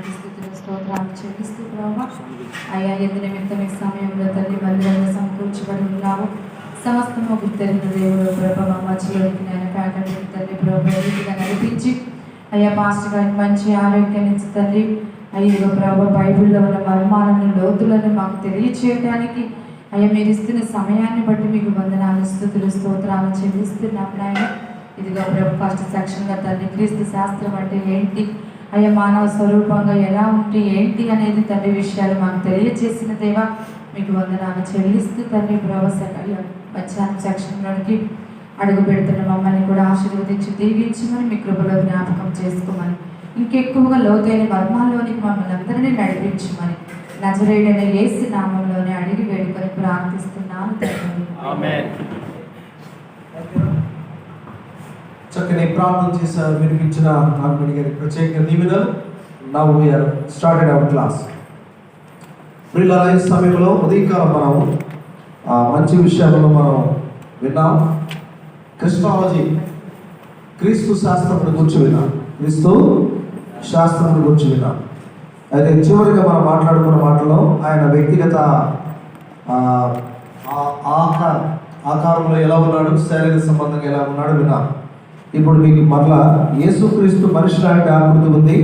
నామానికి స్తుతులు స్తోత్రాలు చెల్లిస్తూ ప్రభావ అయ్యా ఎందు నిమిత్తం ఈ సమయంలో తల్లి మందిరంలో సమకూర్చబడి ఉన్నావు. సమస్తము గుర్తెరిగిన దేవుడు ప్రభావ మధ్యలోనికి నేను ఫ్యాకల్టీ తల్లి ప్రభావ రీతిగా నడిపించి అయ్యా పాస్టర్ గారికి మంచి ఆరోగ్యాన్ని ఇచ్చి తల్లి అయ్యో ప్రభావ బైబిల్లో ఉన్న మర్మాలను లోతులను మాకు తెలియచేయడానికి అయ్యా మీరు ఇస్తున్న సమయాన్ని బట్టి మీకు వందనాలు స్తుతులు స్తోత్రాలు చెల్లిస్తున్నాం నాయన. ఇదిగో ప్రభు ఫస్ట్ సెక్షన్గా తల్లి క్రీస్తు శాస్త్రం అంటే ఏంటి, అయ్యా మానవ స్వరూపంగా ఎలా ఉంటే ఏంటి అనేది తల్లి విషయాలు మాకు తెలియజేసిన దేవా మీకు వందనాలు చెల్లిస్తూ తల్లి ప్రభు మధ్యాహ్నం సెక్షన్లోనికి అడుగు పెడుతున్న మమ్మల్ని కూడా ఆశీర్వదించి దీవించమని మీ కృపలో జ్ఞాపకం చేసుకోమని ఇంకెక్కువగా లోతైన మర్మాల్లోనికి మమ్మల్ని అందరినీ నడిపించమని నజరేయుడైన యేసు నామంలోనే అడిగి వేడుకొని ప్రార్థిస్తున్నాను తండ్రి. ఆమేన్. చక్కని ప్రార్థన చేశారు, వినిపించిన ఆత్మని గారికి ప్రత్యేక దీవెనలు. Now we are started our class. ప్రియులారా, ఈ సమయంలో ఉదయకాలం మనం మంచి విషయాలను మనం విన్నాం. క్రిస్టాలజీ, క్రీస్తు శాస్త్రమును గురించి విన్నాం. క్రీస్తు శాస్త్రమును గురించి విన్నాం. అయితే చివరిగా మనం మాట్లాడుకున్న మాటలో ఆయన వ్యక్తిగత ఆకారంలో ఎలా ఉన్నాడు, శారీరక సంబంధంగా ఎలా ఉన్నాడు విన్నాం. ఇప్పుడు మీకు మరలా యేసుక్రీస్తు మనిషి లాంటి ఆకృతి ఉంది.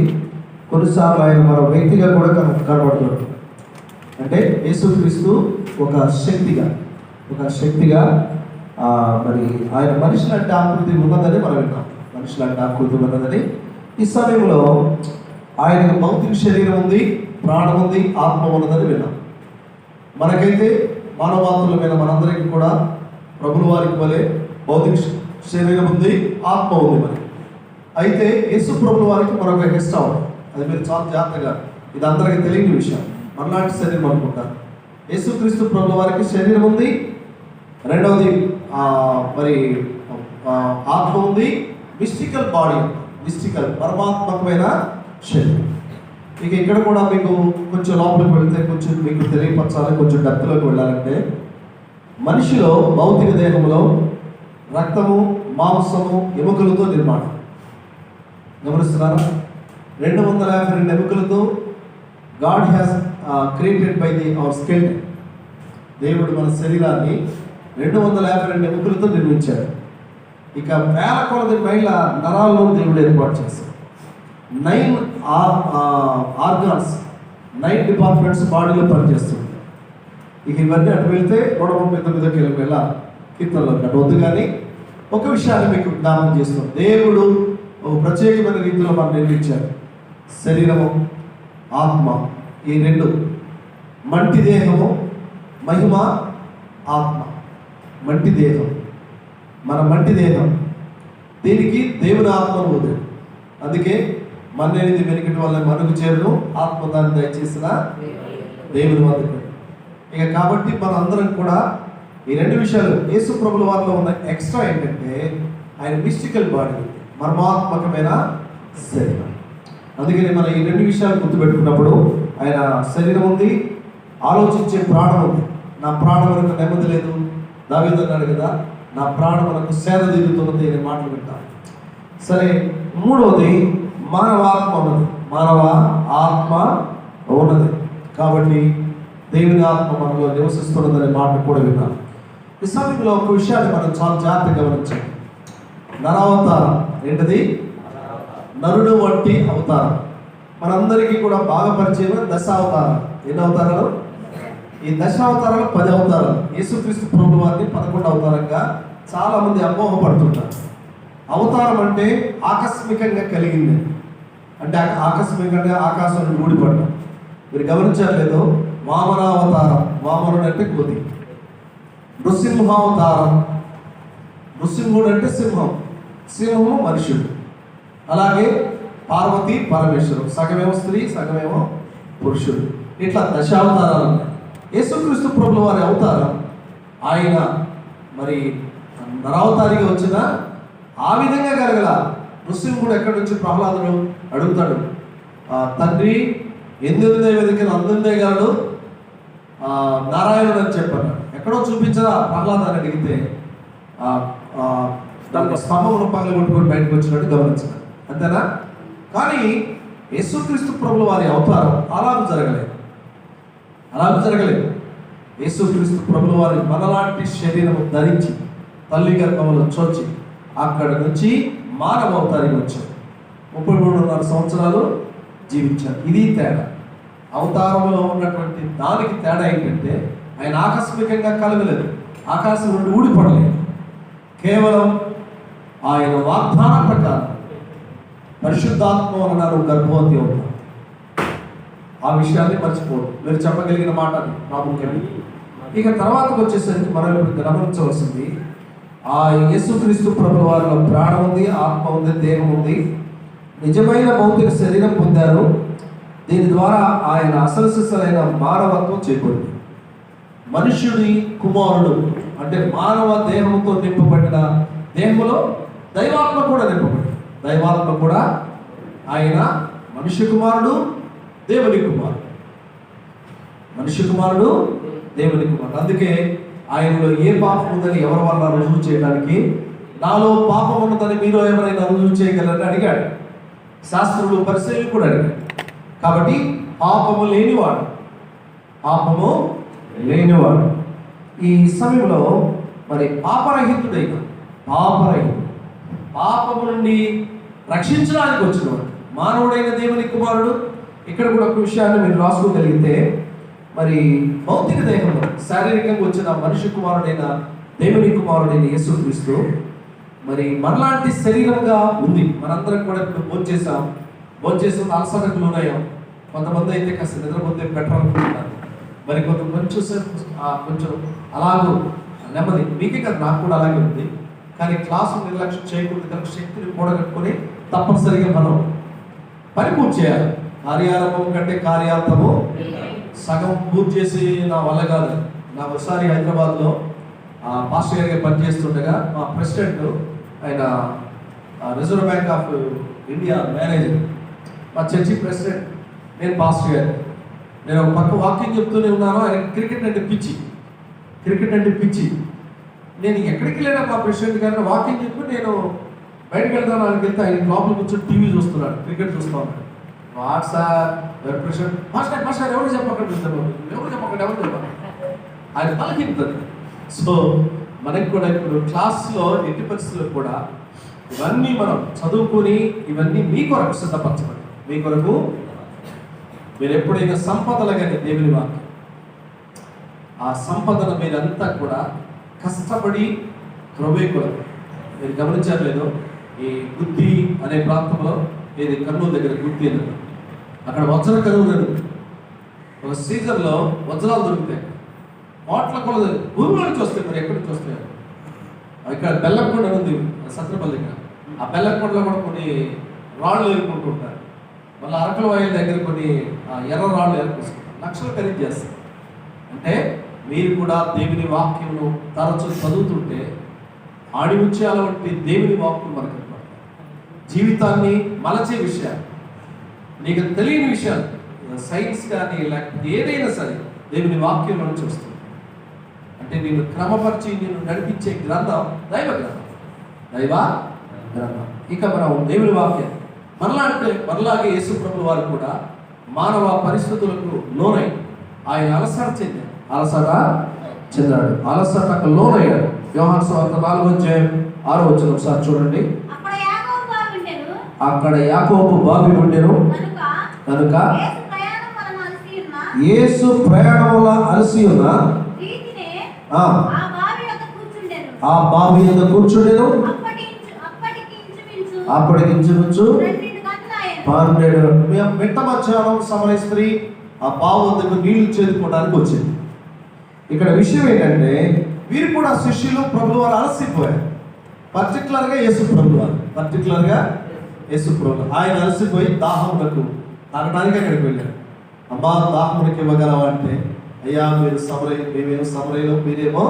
కొన్నిసార్లు ఆయన మరో వ్యక్తిగా కూడా కనబడుతున్నాడు. అంటే యేసుక్రీస్తు ఒక శక్తిగా మరి ఆయన మనిషి లాంటి ఆకృతి ఉన్నదని మనం విన్నాం. మనిషి లాంటి ఆకృతి ఉన్నదని. ఈ సమయంలో ఆయనకు భౌతిక శరీరం ఉంది, ప్రాణం ఉంది, ఆత్మ ఉన్నదని విన్నాం. మనకైతే మానవాతులమైన మనందరికీ కూడా ప్రభుల వారికి వలె భౌతిక శరీరం ఉంది, ఆత్మ ఉంది. మరి అయితే యేసు ప్రభుల వారికి మరొక ఎక్స్ట్రా ఉంది. అది మీరు చాలా జాగ్రత్తగా, ఇది అందరికీ తెలియని విషయం. మనలాంటి శరీరం అనుకుంటారు. యేసుక్రీస్తు ప్రభుల వారికి శరీరం ఉంది, రెండవది మరి ఆత్మ ఉంది, మిస్టికల్ బాడీ, పరమాత్మకమైన శరీరం. ఇక ఇక్కడ కూడా మీకు కొంచెం లోపలికి వెళ్తే కొంచెం మీకు తెలియపరచాలి, కొంచెం డెప్త్లోకి వెళ్ళాలంటే మనిషిలో భౌతిక దేహంలో రక్తము, మాంసము, ఎముకలతో నిర్మాణం. గమనిస్తున్నారా? 252 ఎముకలతో God has created by our skeleton. దేవుడు మన శరీరాన్ని 252 ఎముకలతో నిర్మించాడు. ఇక వేల కొలది మైళ్ళ నరాల్లో దేవుడు ఏర్పాటు చేశాడు. 9 ఆర్గాన్స్, 9 డిపార్ట్మెంట్స్ బాడీలో పనిచేస్తుంది. ఇక ఇవన్నీ అటు వెళ్తే 139 కిలోమీటర్ల కీర్తనలో అటు వద్దు. కానీ ఒక విషయాన్ని మీకు జ్ఞాపకం చేస్తున్నాం. దేవుడు ఒక ప్రత్యేకమైన రీతిలో మనం నిర్మించాడు. శరీరము, ఆత్మ, ఈ రెండు, మంటి దేహము, మహిమ, ఆత్మ. మంటి దేహం, మన మంటి దేహం, దీనికి దేవుని ఆత్మను వదిలి. అందుకే మన్నేది వెనుకటి వల్ల మనకు చేరును, ఆత్మ దాన్ని దయచేసిన దేవుని వద్దకు. ఇక కాబట్టి మన అందరం కూడా ఈ రెండు విషయాలు, యేసు ప్రభుల వారిలో ఉన్న ఎక్స్ట్రా ఏంటంటే ఆయన మిస్టికల్ బాడీ, మర్మాత్మకమైన శరీరం. అందుకని మనం ఈ రెండు విషయాలు గుర్తుపెట్టుకున్నప్పుడు ఆయన శరీరం ఉంది, ఆలోచించే ప్రాణం ఉంది. నా ప్రాణమునకు నెమ్మది లేదు, దావీదు అన్నాడు కదా, నా ప్రాణమునకు సేద తీరుతున్నది అనే మాటలు వింటాం. సరే, మూడవది మానవ ఆత్మ ఉన్నది. మానవ ఆత్మ ఉన్నది కాబట్టి దేవుని ఆత్మ మనలో నివసిస్తున్నదనే మాట కూడా విన్నాం. ఈ సమయంలో ఒక విషయాన్ని మనం చాలా జాగ్రత్తగా గమనించాలి. నరావతారం ఏంటిది? నరుడు వంటి అవతారం. మనందరికీ కూడా బాగా పరిచయం దశావతారం. ఎన్ని అవతారాలు? ఈ దశావతారాలు 10 అవతారాలు. యేసుక్రీస్తు ప్రభువు వారిని 11 అవతారంగా చాలా మంది అపోహపడుతుంటారు. అవతారం అంటే ఆకస్మికంగా కలిగింది, అంటే ఆకస్మికంగా ఆకాశం నుండి ఊడిపడ్డం. మీరు గమనించారు లేదో, వామనావతారం, వామనుడు అంటే కోతి. నృసింహావతారం, నృసింహుడు అంటే సింహం, సింహము మనుషుడు. అలాగే పార్వతి, పరమేశ్వరుడు, సగమేమో స్త్రీ, సగమేమో పురుషుడు. ఇట్లా దశావతారాలు ఉన్నాయి. యేసుక్రీస్తు ప్రభుల వారి అవతారం, ఆయన మరి నరావతారిగా వచ్చిన ఆ విధంగా కలగల. నృసింహుడు ఎక్కడి నుంచి ప్రహ్లాదుడు అడుగుతాడు, తండ్రి ఎందుందే వెతికిన అందుందే గలడు నారాయణుడు అని చెప్పాడు. ఎక్కడో చూపించరా ప్రహ్లాదాన్ని అడిగితే దానికి స్తంభం పగల కొట్టుకొని బయటకు వచ్చినట్టు గమనించారు. అంతేనా? కానీ యేసుక్రీస్తు ప్రభుల వారి అవతారం అలాగూ జరగలేదు. యేసుక్రీస్తు ప్రభుల వారి మనలాంటి శరీరము ధరించి తల్లి గర్భంలో చొచ్చి అక్కడ నుంచి మానవ అవతారం వచ్చారు. 33.5 సంవత్సరాలు జీవించారు. ఇది తేడా. అవతారంలో ఉన్నటువంటి దానికి తేడా ఏంటంటే ఆయన ఆకస్మికంగా కలగలేదు, ఆకాశం నుండి ఊడిపడలేదు. కేవలం ఆయన వాగ్దాన ప్రకారం పరిశుద్ధాత్మ వలన గర్భవతి అవుతారు. ఆ విషయాన్ని మర్చిపోదు. మీరు చెప్పగలిగిన మాట అది ప్రాముఖ్యమే. ఇక తర్వాతకు వచ్చేసరికి మనం ఇప్పుడు గమనించవలసింది, ఆ యేసుక్రీస్తు ప్రభుల వారిలో ప్రాణం ఉంది, ఆత్మ ఉంది, దేహం ఉంది, నిజమైన భౌతిక శరీరం పొందారు. దీని ద్వారా ఆయన అసలు సిసలైన మానవత్వం చేకూరింది. మనుష్యుడి కుమారుడు అంటే మానవ దేహంతో నింపబడిన దేహంలో దైవాత్మ కూడా నింపబడింది. దైవాత్మ కూడా ఆయన మనుష్య కుమారుడు, దేవుని కుమారుడు. మనుష్య కుమారుడు, దేవుని కుమారుడు. అందుకే ఆయనలో ఏ పాపం ఉందని ఎవరి వల్ల రుజువు చేయడానికి, నాలో పాపం ఉన్నదని మీలో ఎవరైనా రుజువు చేయగలరని అడిగాడు. శాస్త్రులు, పరిశీలకులు కూడా అడిగాడు. కాబట్టి పాపము లేనివాడు ఈ సమయంలో మరి పాపము నుండి రక్షించడానికి వచ్చినవాడు మానవుడైన దేవుని కుమారుడు. ఇక్కడ కూడా ఒక విషయాన్ని మీరు రాసుకోగలిగితే, మరి భౌతిక దేహంలో శారీరకంగా వచ్చిన మనిషి కుమారుడైన దేవుని కుమారుడైన యేసుక్రీస్తు మరి మనలాంటి శరీరంగా ఉంది. మనందరం కూడా ఇప్పుడు భోంచేసిన అలసటకు లోనయ్యాం. కొంతమంది అయితే కాస్త నిద్రపోతే బెటర్ అనుకుంటున్నారు. మరి కొంచెం అలాగూ నెమ్మది. మీకే కదా, నాకు కూడా అలాగే ఉంది. కానీ క్లాసు నిర్లక్ష్యం చేయకూడదు కనుక శక్తిని కూడగట్టుకొని తప్పనిసరిగా మనం పని పూర్తి చేయాలి. కార్యారంభం కంటే కార్యార్థము సగం పూర్తి చేసి నా వల్ల కాదు. నా ఒకసారి హైదరాబాద్లో పాస్టర్ గారిగా పనిచేస్తుండగా మా ప్రెసిడెంట్, ఆయన reserve bank of India manager, మా చర్చి ప్రెసిడెంట్, నేను పాస్టర్ గారు. నేను ఒక పక్క వాకింగ్ చెప్తూనే ఉన్నాను. ఆయన క్రికెట్ అంటే పిచ్చి. నేను ఎక్కడికి లేనా మా ప్రెసిడెంట్ గారిని వాకింగ్ చెప్పి నేను బయటకు వెళ్తాను. ఆయనకి వెళ్తే ఆయన లోపల కూర్చొని టీవీ చూస్తున్నాడు, క్రికెట్ చూస్తూ ఉన్నాడు. వాట్సాప్ ప్రెసిడెంట్ మాస్టర్ ఎవరు చెప్పకండి ఆయన పలికింది. సో మనకి కూడా ఇప్పుడు క్లాస్లో ఎట్టి పరిస్థితుల్లో కూడా ఇవన్నీ మనం చదువుకొని ఇవన్నీ మీ కొరకు సిద్ధపరచబడి, మీ కొరకు మీరు ఎప్పుడైనా సంపదలు కానీ దేవుని వాక్యం, ఆ సంపదను మీరంతా కూడా కష్టపడి కొరకు. మీరు గమనించారు లేదో, ఈ గుత్తి అనే ప్రాంతంలో, ఏది కర్నూలు దగ్గర గుత్తి అని, అక్కడ వజ్ర కరువు లేదు. ఒక సీజన్లో వజ్రాలు దొరుకుతాయి, కోట్ల కొలది భూమిలో నుంచి వస్తాయి. మరి ఎక్కడి నుంచి వస్తాయి? ఇక్కడ బెల్లంకొండ ఉంది సత్రపల్లి దగ్గర. ఆ బెల్లంకొండలో కూడా కొన్ని రాళ్ళు ఏరుకుంటూ ఉంటారు. మళ్ళీ అరకల వాయిల దగ్గర కొన్ని ఎర్ర రాళ్ళు ఏర్పరుచుకుంటారు, లక్షలు ఖరీదు చేస్తారు. అంటే మీరు కూడా దేవుని వాక్యమును తరచు చదువుతుంటే ఆడిముత్యాల వంటి దేవుని వాక్యం మనకు జీవితాన్ని మలచే విషయాలు, నీకు తెలియని విషయాలు, సైన్స్ కానీ లేకపోతే ఏదైనా సరే దేవుని వాక్యంలో నుంచి వస్తుంది. అంటే నేను క్రమపరిచి నేను నడిపించే గ్రంథం దైవ గ్రంథం. ఇక మనం దేవుని వాక్యం మనలాగే యేసు ప్రభుల వారు కూడా మానవ పరిస్థితులకు లోనై ఆయన చెందాడు. అలసటకు లోనయ్యాడు. యోహాను సువార్త 4:6 ఒకసారి చూడండి. అక్కడ యాకోబు బావి ఉండెను కనుక యేసు ప్రయాణముల అలసి ఉన్న ఆ బావి యొద్ద కూర్చుండెను. అప్పటికి ఇంచుమించు 12 మిట్ట మధ్యాహ్నం సమరయ స్త్రీ ఆ బావి వద్దకు నీళ్లు చేరుకోవడానికి వచ్చింది. ఇక్కడ విషయం ఏంటంటే, వీరు కూడా శిష్యులు ప్రభువు వారు అలసిపోయారు. పర్టికులర్గా యేసు ప్రభువు ఆయన అలసిపోయి దాహమునకు తాగడానికి అక్కడికి వెళ్ళారు. అమ్మా దాహమునకి ఇవ్వగలవా అంటే, అయ్యా మీరు మేమేమో సమరయలో, మీరేమో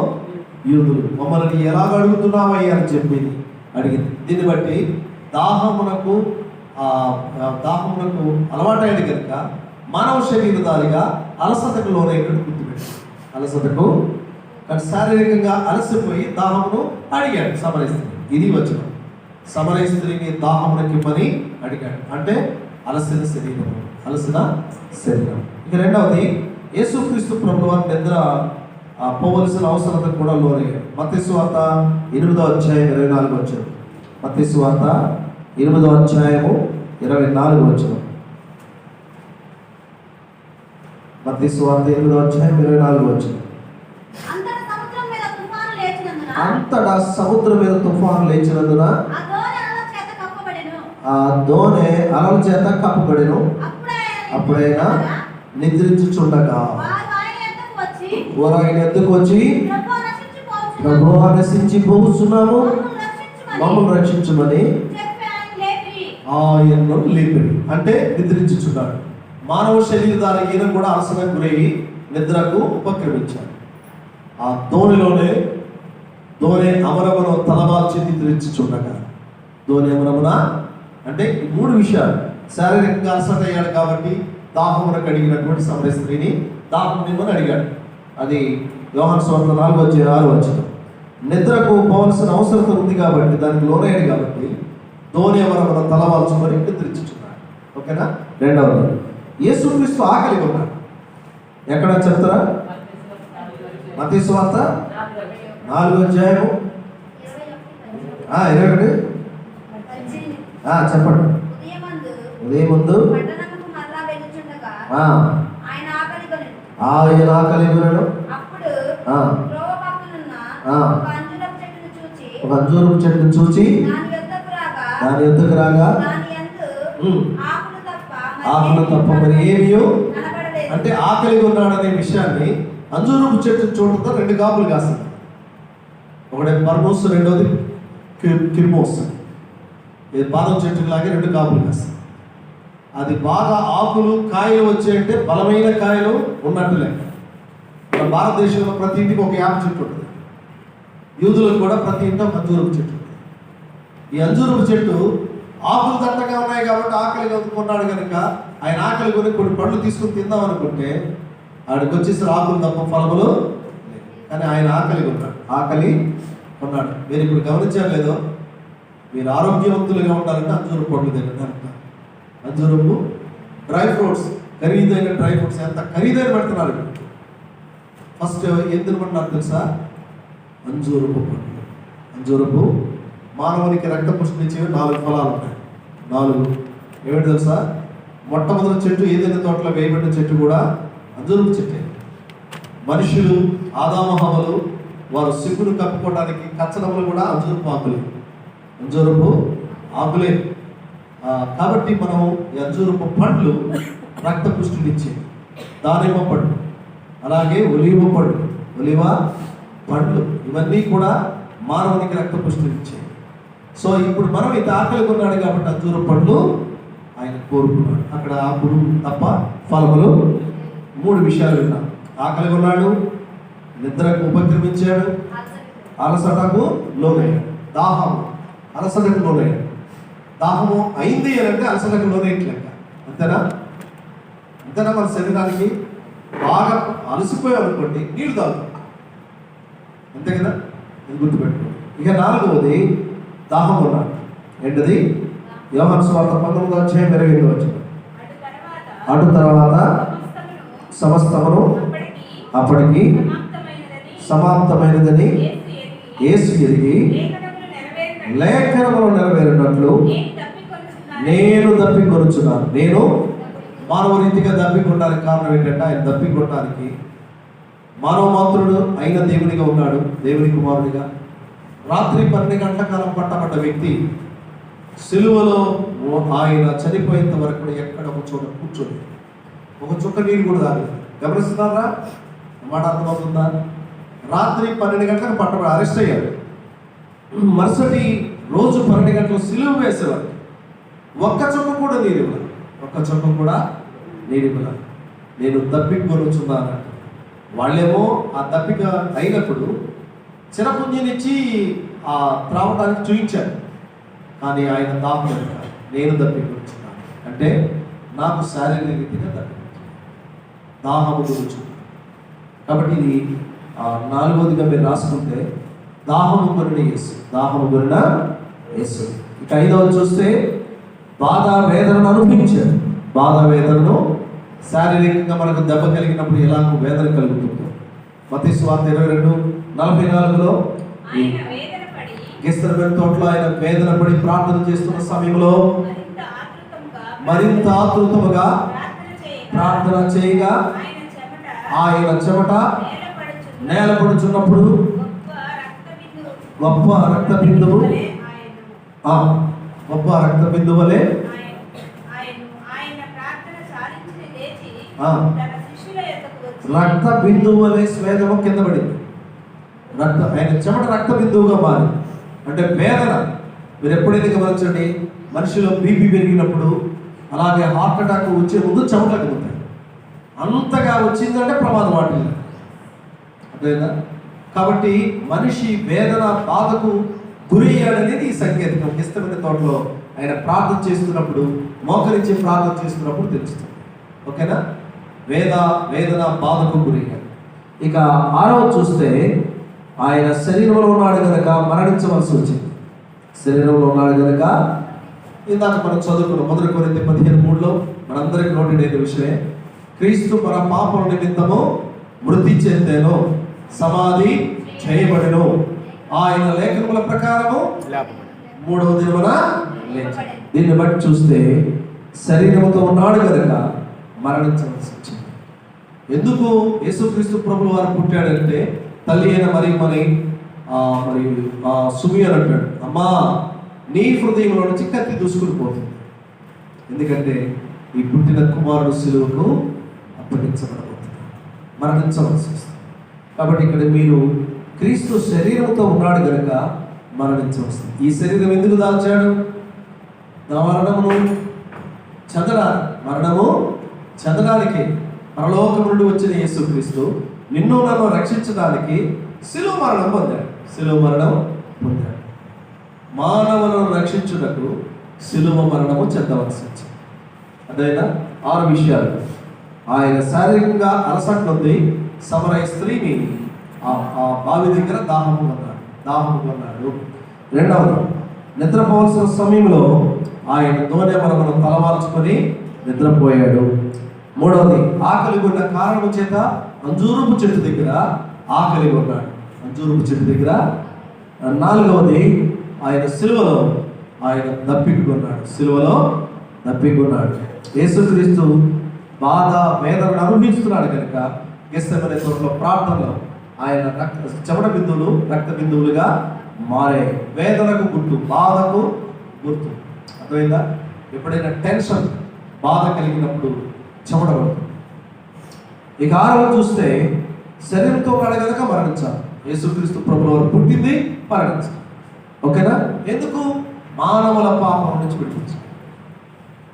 యూదులు, మమ్మల్ని ఎలాగ అడుగుతున్నామయ్యా అని చెప్పి అడిగింది. దీన్ని బట్టి దాహమునకు అలవాటైంది కనుక మానవ శరీరధారిగా అలసటకు లోనైనట్టు గుర్తుపెట్టాడు. కానీ శారీరకంగా అలసిపోయి దాహమును అడిగాడు సమరయ స్త్రీ. ఇది వచ్చిన సమరయ స్త్రీని దాహమునకి ఇమ్మని అడిగాడు. అంటే అలసిన శరీరం, అలసిన శరీరం. ఇక రెండవది, యేసుక్రీస్తు ప్రభువారు నిద్ర పోవలసిన అవసరత కూడా లోనయ్యాడు. మత్తయి సువార్త 8వ అధ్యాయం 24వ వచనం. మత్తయి సువార్త 8వ అధ్యాయము 24వ వచనం. మత్తయి సువార్త 8వ అధ్యాయం 24వ వచనం. అంతటా సముద్రం మీద తుఫాను లేచినందున ఆ దోణె అలల చేత కప్పబడెను. అప్పుడైనా నిద్రించుచుండగా వారు ఆయన ఎద్దుకు వచ్చి, ప్రభువా నశించిపోతున్నాము, మమ్మల్ని రక్షించమని ఆయనను లేపిరి. అంటే నిద్రించుచున్నాడు. మానవ శరీరధారి ఈయన కూడా అలసటకు గురయ్యి నిద్రకు ఉపక్రమించాడు. ఆ దోణిలోనే దోణి అమరమును తలవాల్చి నిద్రించుచుండగా, దోణి అమరమున అంటే ఈ 3 విషయాలు. శారీరకంగా అలసట అయ్యాడు కాబట్టి దాహమునకు అడిగినటువంటి సమర స్త్రీని దాహం నిమ్మని అడిగాడు. అది యోహాను సువార్త 4వ అధ్యాయం 6వ వచనం. నిద్రకు పోవలసిన అవసరం ఉంది కాబట్టి, దానికి లోనయ్యాడు కాబట్టి దోణి అమరమున తలవాల్చుకొని నిద్రించుచున్నాడు. ఓకేనా? రెండవది, యేసుక్రీస్తు ఆకలి ఉన్నాడు. ఎక్కడ చెప్తారా? మత్తయి సువార్త 4వ అధ్యాయము 21. చెప్పండి. ఉదయం ముందు ఆయన ఆకలి కొనెను. ఒక అంజూరపు చెట్టును చూచి దాని యొద్దకు రాగా ఆకులు తప్ప మరి ఏమియో, అంటే ఆకలి ఉన్నాడనే విషయాన్ని అంజూరపు చెట్టు చూడటంతో 2 కాపులు కాస్తుంది. ఒకటి పర్మోస్, రెండోది కిర్మోస్. ఇది బాదం చెట్టు లాగే 2 కాపులు కాస్తుంది. అది బాగా ఆకులు కాయలు వచ్చాయంటే బలమైన కాయలు ఉన్నట్టు లెక్క. మన భారతదేశంలో ప్రతి ఇంటికి ఒక యాప చెట్టు ఉంటుంది. యూదులకు కూడా ప్రతి ఇంట్లో అంజూరపు చెట్టు ఉంటుంది. ఈ అంజూరపు చెట్టు ఆకులు దట్టగా ఉన్నాయి కాబట్టి ఆకలి కొన్నాడు కనుక ఆయన ఆకలి కొని కొన్ని పండ్లు తీసుకుని తిందాం అనుకుంటే ఆడికి వచ్చేసరి ఆకులు తప్ప ఫలములు లేదు. కానీ ఆయన ఆకలి కొన్నాడు. మీరు ఇప్పుడు గమనించారు లేదో, మీరు ఆరోగ్యవంతులుగా ఉండాలంటే అంజూరపు పండ్లు తినండి అంటారు. అంజూరపు డ్రై ఫ్రూట్స్, ఖరీదైన డ్రై ఫ్రూట్స్ ఎంత ఖరీదైన పెడుతున్నారు. ఫస్ట్ ఏం తినమంటున్నారు తెలుసా? అంజూరపు పండ్లు. అంజూరపు మానవునికి రక్త పుష్టించే 4 ఫలాలు ఉంటాయి. 4 ఏమిటి తెలుసా? మొట్టమొదటి చెట్టు ఏదైనా తోటలో వేయబడిన చెట్టు కూడా అంజూరపు చెట్టే. మనుషులు ఆదాము హవ్వలు వారు సిగ్గును కప్పుకోవడానికి కచ్చడములు కూడా అంజూరపు ఆకులే. కాబట్టి మనం ఈ అంజూరపు పండ్లు రక్త పుష్టినిచ్చే. దానిమ్మ పండు, అలాగే ఒలివ పండ్లు ఇవన్నీ కూడా మానవునికి రక్త పుష్టినిచ్చే. సో ఇప్పుడు మనం ఇంత ఆకలి కొన్నాడు కాబట్టి అంజూరపు పండ్లు ఆయన కోరుకున్నాడు. అక్కడ ఆకులు తప్ప ఫలములు 3 విషయాలు విన్నాం. ఆకలి కొన్నాడు, నిద్రకు ఉపక్రమించాడు, అలసటకు లోనయ్యాడు, అలసటకు లోనయ్యాడు. దాహము అయింది అని అంటే అలసటకు లోనయ్యట్లేక. అంతేనా? మన శరీరానికి బాగా అలసిపోయాం అనుకోండి, నీళ్ళు తాగుతాం. అంతే కదా? నేను గుర్తుపెట్టుకోండి. ఇక 4వది దాహం ఉన్నాడు. ఏంటది? యోహాను సువార్త 19వ అధ్యాయం 28వ వచనం. అటు తర్వాత సమస్తమును అప్పటికి సమాప్తమైనదని యేసు ఎరిగి లేఖనములు నెరవేరినట్లు నేను దప్పికొనుచున్నాను. నేను మానవ రీతిగా దప్పికొనడానికి కారణం ఏంటంటే ఆయన దప్పికొనడానికి మానవ మాత్రుడు అయిన దేవునిగా ఉన్నాడు, దేవుని కుమారుడిగా. రాత్రి 12 గంటల కాలం పట్టబడ్డ వ్యక్తి సిలువలో ఆయన చనిపోయేంత వరకు ఎక్కడ ఒక చోట కూర్చొని ఒక చుక్క నీరు కూడా తాగలేదు. గమనిస్తున్నారా? మాట అర్థమవుతుందా? రాత్రి 12 గంటలకు పట్టబడి అరెస్ట్ అయ్యాడు. మరుసటి రోజు 12 గంటలు సిలువ వేసేవారు. ఒక్క చుక్క కూడా నీరు ఇవ్వాలి. నేను దప్పికొనుచున్నాను. వాళ్ళేమో ఆ దప్పిక అయినప్పుడు చిరపుంజనిచ్చి ఆ త్రావటానికి చూయించారు. కానీ ఆయన దాహం నేను దప్పికొనుచున్నాను అంటే నాకు శారీరక రీతిగా దాహము గురించి. కాబట్టి ఇది 4వదిగా మీరు రాసుకుంటే దాహము కొనిన యేసు. ఇక 5వది చూస్తే బాధ వేదనను అనుభవించాడు. బాధ వేదనను శారీరకంగా మనకు దెబ్బ కలిగినప్పుడు ఎలాగో వేదన కలుగుతుందో. మత్తయి సువార్త 22:44లో గెత్సేమనే తోటలో ఆయన వేదన పడి ప్రార్థన చేస్తున్న సమయంలో మరింత ఆతృతముగా ప్రార్థన చేయగా ఆయన చెమట నేలపడుచున్నప్పుడు గొప్ప రక్త బిందువు వలె రక్త బిందువు వలె స్వేదము కింద పడింది. ఆయన చెమట రక్త బిందువుగా మారి, అంటే వేదన. మీరు ఎప్పుడైనా గమనించండి, మనిషిలో బీపీ పెరిగినప్పుడు అలాగే హార్ట్ అటాక్ వచ్చే ముందు చెమటలకు పోతాయి. అంతగా వచ్చిందంటే ప్రమాదం వాటిల్లో, అదేనా? కాబట్టి మనిషి వేదన బాధకు గురయ్యాడనేది ఈ సంకేతం. గెత్సేమనే తోటలో ఆయన ప్రార్థన చేస్తున్నప్పుడు, మోకరించి ప్రార్థన చేస్తున్నప్పుడు తెలుస్తుంది. ఓకేనా? వేదన బాధకు గురయ్యాడు. ఇక 6వ చూస్తే ఆయన శరీరంలో ఉన్నాడు కనుక మరణించవలసి వచ్చింది. శరీరంలో ఉన్నాడు కనుక, ఇందాక మనం చదువుకున్నాం 1 కొరింథీ 15:3లో మనందరికి నోటెడ్ అయిన విషయమే, క్రీస్తు మన పాపల నిమిత్తము మృతి చెందెను, సమాధి చేయబడెను, ఆయన లేఖనముల ప్రకారము 3వ దినమున లేచాడు. దీన్ని బట్టి చూస్తే శరీరముతో ఉన్నాడు కనుక మరణించవలసి వచ్చింది. ఎందుకు యేసుక్రీస్తు ప్రభువు వారు పుట్టాడంటే, తల్లి అయిన మరియమ్మని మరి సుమియోను అంటాడు, అమ్మా నీ హృదయంలో నుంచి కత్తి దూసుకుని పోతుంది. ఎందుకంటే ఈ పుట్టిన కుమారుడు సిలువకు అప్పగించబడబోతుంది, మరణించవలసి వస్తుంది. కాబట్టి ఇక్కడ మీరు క్రీస్తు శరీరంతో ఉన్నాడు కనుక మరణించవలసి. ఈ శరీరం ఎందుకు దాల్చాడు? నా మరణము చెందడానికి పరలోకం నుండి వచ్చిన యేసుక్రీస్తు నిన్ను నన్ను రక్షించడానికి శిలువ మరణం పొందాడు. మానవులను రక్షించుటకు శిలువ మరణము చెందవలసి వచ్చింది. అదైనా 6 విషయాలు. ఆయన శారీరకంగా అలసట్లుంది. సమరయ స్త్రీని ఆ బావి దగ్గర దాహము కొన్నాడు. 2వది, నిద్రపోవాల్సిన సమయంలో ఆయన దోనె మనమును తలవాల్చుకొని నిద్రపోయాడు. 3వది, ఆకలి ఉన్న కారణం చేత అంజూరపు చెట్టు దగ్గర ఆకలి ఉన్నాడు. 4వది, ఆయన సిలువలో దప్పికొన్నాడు. యేసుక్రీస్తు బాధ వేదనను అనుభవిస్తున్నాడు కనుక గెత్సేమనే తోటలో ప్రార్థనలో ఆయన చెమట బిందువులు రక్త బిందువులుగా మారే. వేదనకు గుర్తు, బాధకు గుర్తు. అర్థమైందా? ఎప్పుడైనా టెన్షన్ బాధ కలిగినప్పుడు చెమట పడుతుంది. ఇక 6వ చూస్తే శరీరంతో ఉన్నాడు కనుక మరణించాలి. యేసుక్రీస్తు ప్రభువు వారు పుట్టింది మరణించాలి. ఓకేనా? ఎందుకు? మానవుల పాపం నుంచి విడిపించాలి.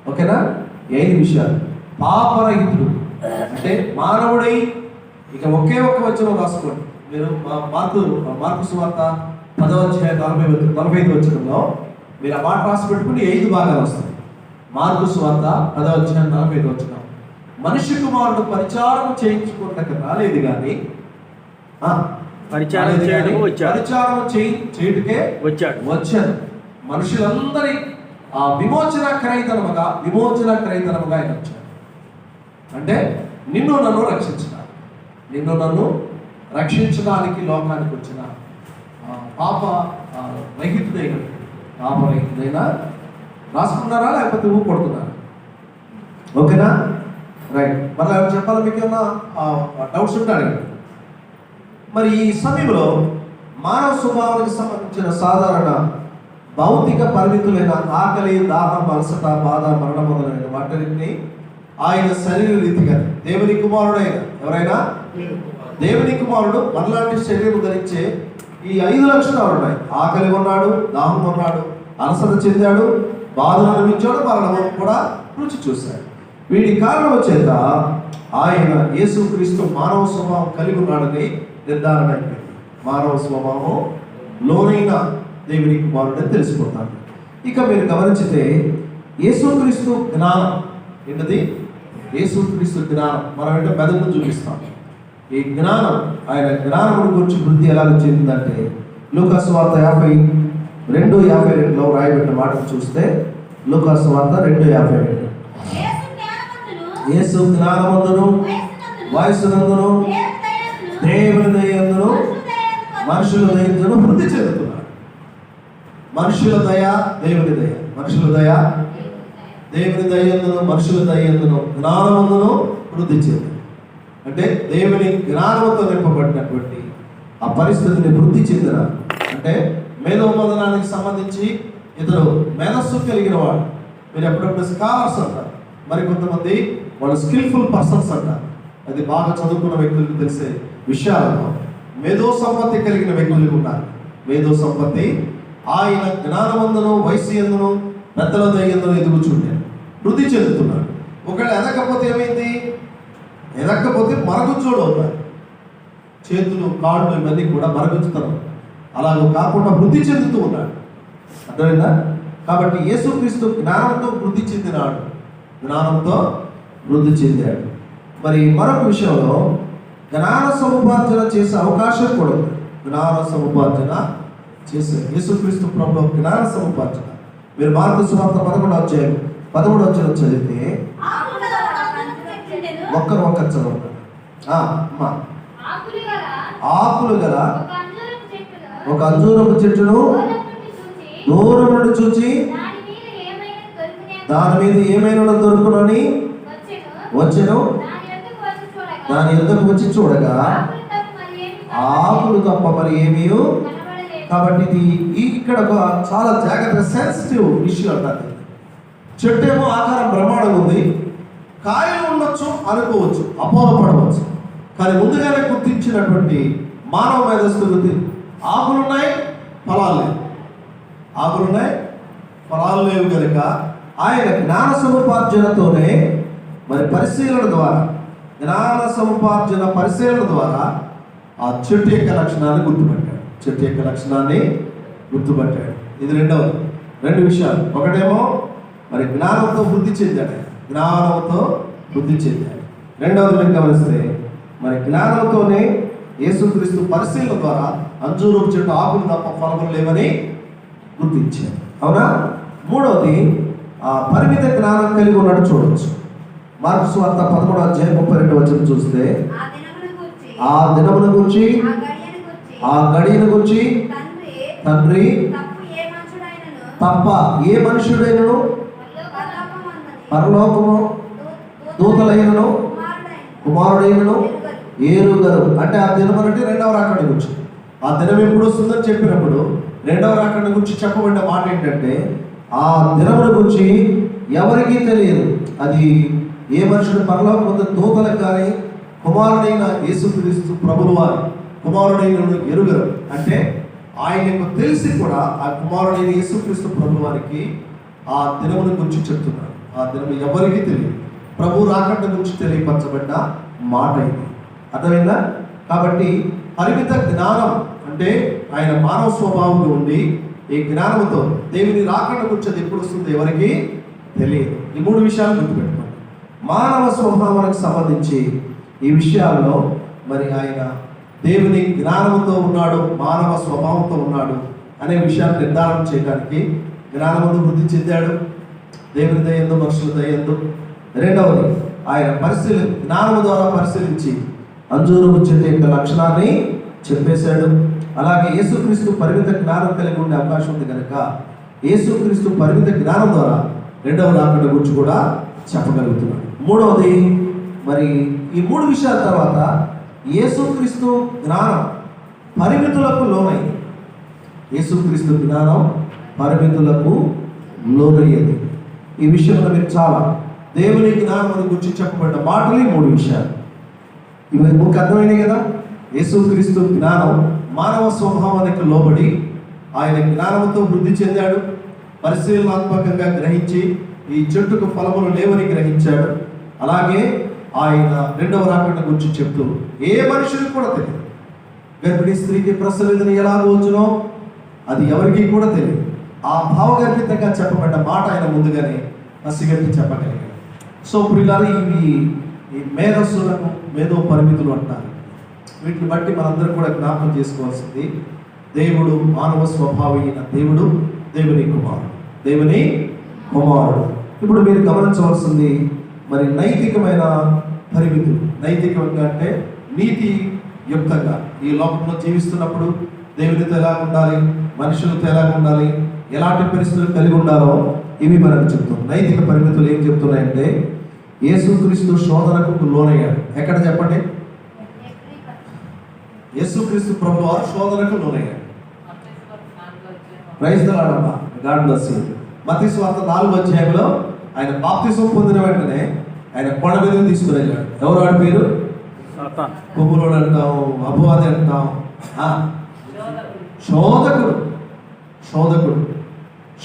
ఓకేనా? 5 విషయాలు. పాపరహితుడు అంటే మానవుడై, ఇక ఒకే ఒక్క వచనం రాసుకోండి మీరు. మార్కు సువార్త 10:45 వచనంలో మీరు ఆ మాట రాసి పెట్టుకుని 5 భాగాలు వస్తాయి. మార్కు సువార్త 10:45 వచనం, మనిషి కుమారుడు పరిచారం చేయించుకున్నక రాలేదు కానీ పరిచారం చేయుటకే వచ్చాడు. మనుషులందరి విమోచన క్రయధనముగా ఆయన వచ్చాడు. అంటే నిన్ను నన్ను రక్షించడానికి లోకానికి వచ్చిన పాపరహితుడైన రాసుకున్నారా లేకపోతే ఊపు కొడుతున్నారా? ఓకేనా? రైట్. మళ్ళీ చెప్పాలి, మీకు ఏమన్నా డౌట్స్ ఉంటాడు. మరి ఈ సమయంలో మానవ స్వభావానికి సంబంధించిన సాధారణ భౌతిక పరిమితులైన ఆకలి, దాహం, అలసట, బాధ, మరణం మొదలైన వాటిని ఆయన శరీర రీతిగా దేవుని కుమారుడైన ఎవరైనా దేవుని కుమారుడు మనలాంటి శరీరం ధరించే ఈ 5 లక్షణాలు ఉన్నాయి. ఆకలి ఉన్నాడు, దాహం ఉన్నాడు, అలసట చెందాడు, బాధను అనుభవించాడు, మరణం కూడా రుచి చూశాడు. వీటి కారణం చేత ఆయన యేసుక్రీస్తు మానవ స్వభావం కలిగి ఉన్నాడని నిర్ధారణ అయిపోయింది. మానవ స్వభావం లోనైన దేవుని కుమారుడని తెలిసిపోతాడు. ఇక మీరు గమనించితే యేసుక్రీస్తు జ్ఞానం ఏంటది? యేసుక్రీస్తు జ్ఞానం మనం ఏంటో మెదడును చూపిస్తాం. ఈ జ్ఞానం, ఆయన జ్ఞానం గురించి వృద్ధి ఎలా చెందిందంటే లూకా సువార్త 52:52లో రాయబడిన మాటను చూస్తే, లూకాసు వార్త 2:52. యేసు జ్ఞానమందును వయస్సునందును దేవుని దయందును మనుషుల దయందును వృద్ధి చెందుతున్నాడు. మనుషుల దయ దేవుని దయ, మనుషుల దయ దేవుని దయందును మనుషుల దయందును జ్ఞానమందును వృద్ధి చెంది, అంటే దేవుని జ్ఞానంతో నింపబడినటువంటి ఆ పరిస్థితిని వృద్ధి చెందిన, అంటే మేధోమదనానికి సంబంధించి ఇతడు మేధస్సు కలిగిన వాడు. మీరు ఎప్పుడప్పుడు స్కాలర్స్ అంటారు, మరి కొంతమంది వాళ్ళు స్కిల్ఫుల్ పర్సన్స్ అంటారు. అది బాగా చదువుకున్న వ్యక్తులకు తెలిసే విషయాలలో మేధో సంపత్తి కలిగిన వ్యక్తులు ఉన్నారు. మేధో సంపత్తి ఆయన జ్ఞానమందును వయస్సు పెద్దల దయ్యందును ఎదుగుచుండాడు, వృద్ధి చెందుతున్నాడు. ఒకవేళ ఎదగకపోతే ఏమైంది? ఎదగకపోతే మరగుజ్జోడు అవుతారు. చేతులు కాళ్ళు ఇవన్నీ కూడా మరగుచ్చుతారు. అలాగ కాకుండా వృద్ధి చెందుతూ ఉన్నాడు. అర్థమైందా? కాబట్టి యేసుక్రీస్తు జ్ఞానంతో వృద్ధి చెందినాడు, జ్ఞానంతో వృద్ధి చెందాడు. మరి మరొక విషయంలో జ్ఞాన సముపార్జన చేసే అవకాశం కూడా ఉంది. జ్ఞాన సముపార్జన చేసే యేసుక్రీస్తు ప్రభువు జ్ఞాన సముపార్జన. మీరు మార్కు సువార్త 11వ చదివితే ఒక్కరు చదవండి. అమ్మా, ఆకులు గల ఒక అంజూరపు చెట్టును దూరం నుండి చూచి దాని మీద ఏమైనా దొరుకునని వచ్చెను. దాని ఎదురుకు వచ్చి చూడగా ఆకులు తప్ప మరి ఏమీ. కాబట్టి ఇది ఇక్కడ ఒక చాలా జాగ్రత్త సెన్సిటివ్ ఇష్యూ అంటారు. చెట్టు ఏమో ఆకారం బ్రహ్మాండం ఉంది, కాయలు ఉండొచ్చు, అనుకోవచ్చు, అపోహపడవచ్చు. కానీ ముందుగానే గుర్తించినటువంటి మానవ మేధస్థులు ఆకులున్నాయి, ఫలాలు లేవు. ఆకులున్నాయి, ఫలాలు లేవు కనుక ఆయన జ్ఞాన సముపార్జనతోనే మరి పరిశీలన ద్వారా, జ్ఞాన సముపార్జన పరిశీలన ద్వారా ఆ చెట్టు యొక్క లక్షణాన్ని గుర్తుపట్టాడు. చెట్టు యొక్క లక్షణాన్ని గుర్తుపట్టాడు. ఇది రెండు విషయాలు. ఒకటేమో మరి జ్ఞానంతో వృద్ధి చెందాడు, జ్ఞానంతో వృద్ధి చెందాడు. రెండవది మీరు గమనిస్తే మరి జ్ఞానంతోనే యేసుక్రీస్తు పరిశీలన ద్వారా అంజూరపు చెట్టు ఆకులు తప్ప ఫలములు లేవని గుర్తించాడు. అవునా? మూడవది ఆ పరిమిత జ్ఞానం కలిగి ఉన్నట్టు చూడవచ్చు. మార్కు సువార్త 13:32 చూస్తే ఆ దినమును గురించి, ఆ గడియను గురించి తండ్రి తప్ప ఏ మనుషుడైనను పరలోకము దూతలైనను కుమారుడైనను ఏరుగరు. అంటే ఆ దినం అంటే రెండవ రాకడ గురించి. ఆ దినం ఎప్పుడు వస్తుందని చెప్పినప్పుడు రెండవ రాకడ గురించి చెప్పబడిన మాట ఏంటంటే ఆ దినముల గురించి ఎవరికీ తెలియదు. అది ఏ మనుషుడు పరలోకము దూతలకు కానీ కుమారుడైన యేసుక్రీస్తు ప్రభువు వారి కుమారుడైన ఎరుగరు. అంటే ఆయనకు తెలిసి కూడా ఆ కుమారుడైన యేసుక్రీస్తు ప్రభువు వారికి ఆ దినముల గురించి చెప్తున్నాడు. ఆ దినం ఎవరికీ తెలియదు. ప్రభు రాకడ గురించి తెలియపరచబడ్డ మాట ఇది. అర్థమైందా? కాబట్టి పరిమిత జ్ఞానం అంటే ఆయన మానవ స్వభావంలో ఉండి ఈ జ్ఞానంతో దేవుని రాకడ గురించి అది ఎప్పుడు వస్తుందో ఎవరికి తెలియదు. ఈ మూడు విషయాలు గుర్తుపెట్టుకోండి. మానవ స్వభావానికి సంబంధించి ఈ విషయాల్లో మరి ఆయన దేవుని జ్ఞానంతో ఉన్నాడు, మానవ స్వభావంతో ఉన్నాడు అనే విషయాన్ని నిర్ధారణ చేయడానికి జ్ఞానమును వృద్ధి చెందాడు, దేవుని దయందు మనుషుల దయందు. రెండవది ఆయన జ్ఞానము ద్వారా పరిశీలించి అంజూరపు చెట్టు యొక్క లక్షణాన్ని చెప్పేశాడు. అలాగే యేసుక్రీస్తు పరిమిత జ్ఞానం కలిగి ఉండే అవకాశం ఉంది కనుక యేసుక్రీస్తు పరిమిత జ్ఞానం ద్వారా రెండవ రాకడ గురించి కూడా చెప్పగలుగుతున్నాడు. మూడవది మరి ఈ మూడు విషయాల తర్వాత యేసుక్రీస్తు జ్ఞానం పరిమితులకు లోనైంది. యేసుక్రీస్తు జ్ఞానం పరిమితులకు లోనయ్యేది. ఈ విషయంలో మీరు చాలా దేవుని జ్ఞానం గురించి చెప్పబడ్డ మాటలు ఈ మూడు విషయాలు. ఇవి మీకు అర్థమైనాయి కదా. యేసుక్రీస్తు జ్ఞానం మానవ స్వభావానికి లోబడి ఆయన జ్ఞానంతో వృద్ధి చెందాడు, పరిశీలనాత్మకంగా గ్రహించి ఈ చెట్టుకు ఫలములు లేవని గ్రహించాడు. అలాగే ఆయన రెండవ రాకడ గురించి చెప్తూ ఏ మనుషులకు కూడా తెలియదు. గర్భిణీ స్త్రీకి ప్రసవేదన ఎలా వచ్చునో అది ఎవరికి కూడా తెలియదు. ఆ భావగర్భితంగా చెప్పబడ్డ మాట ఆయన ముందుగానే పసిగట్టి చెప్పగలిగాడు. సో ప్రియులారా, ఇవి ఈ మేధస్సులకు మేధో పరిమితులు అంటారు. వీటిని బట్టి మనందరం కూడా జ్ఞాపకం చేసుకోవాల్సింది, దేవుడు మానవ స్వభావి అయిన దేవుడు, దేవుని కుమారుడు, దేవుని కుమారుడు. ఇప్పుడు మీరు గమనించవలసింది మరి నైతికమైన పరిమితులు. నైతికంగా అంటే నీతి యుక్తంగా ఈ లోకంలో జీవిస్తున్నప్పుడు దేవునితో ఎలా ఉండాలి, మనుషులతో ఎలా ఉండాలి, ఎలాంటి పరిస్థితులు కలిగి ఉండాలో ఇవి మనకు చెప్తుంది. నైతిక పరిమితులు ఏం చెప్తున్నాయంటే యేసుక్రీస్తు శోధనకు లోనయ్యాడు. ఎక్కడ చెప్పండి? యేసుక్రీస్తు ప్రభు వారు శోధనకు లోనయ్యాడు. ప్రైజ్ ది లార్డ్ అమ్మా, గాడ్ బ్లెస్ యు. మత్తయి సువార్త 4వ అధ్యాయంలో ఆయన బాప్తిసం పొందిన వెంటనే ఆయన కొండ మీద తీసుకుని వెళ్ళాడు. ఎవరు వాడి పేరు? కుబురుడు అంటాం, అపవాది అంటాం. శోధకుడు. శోధకుడు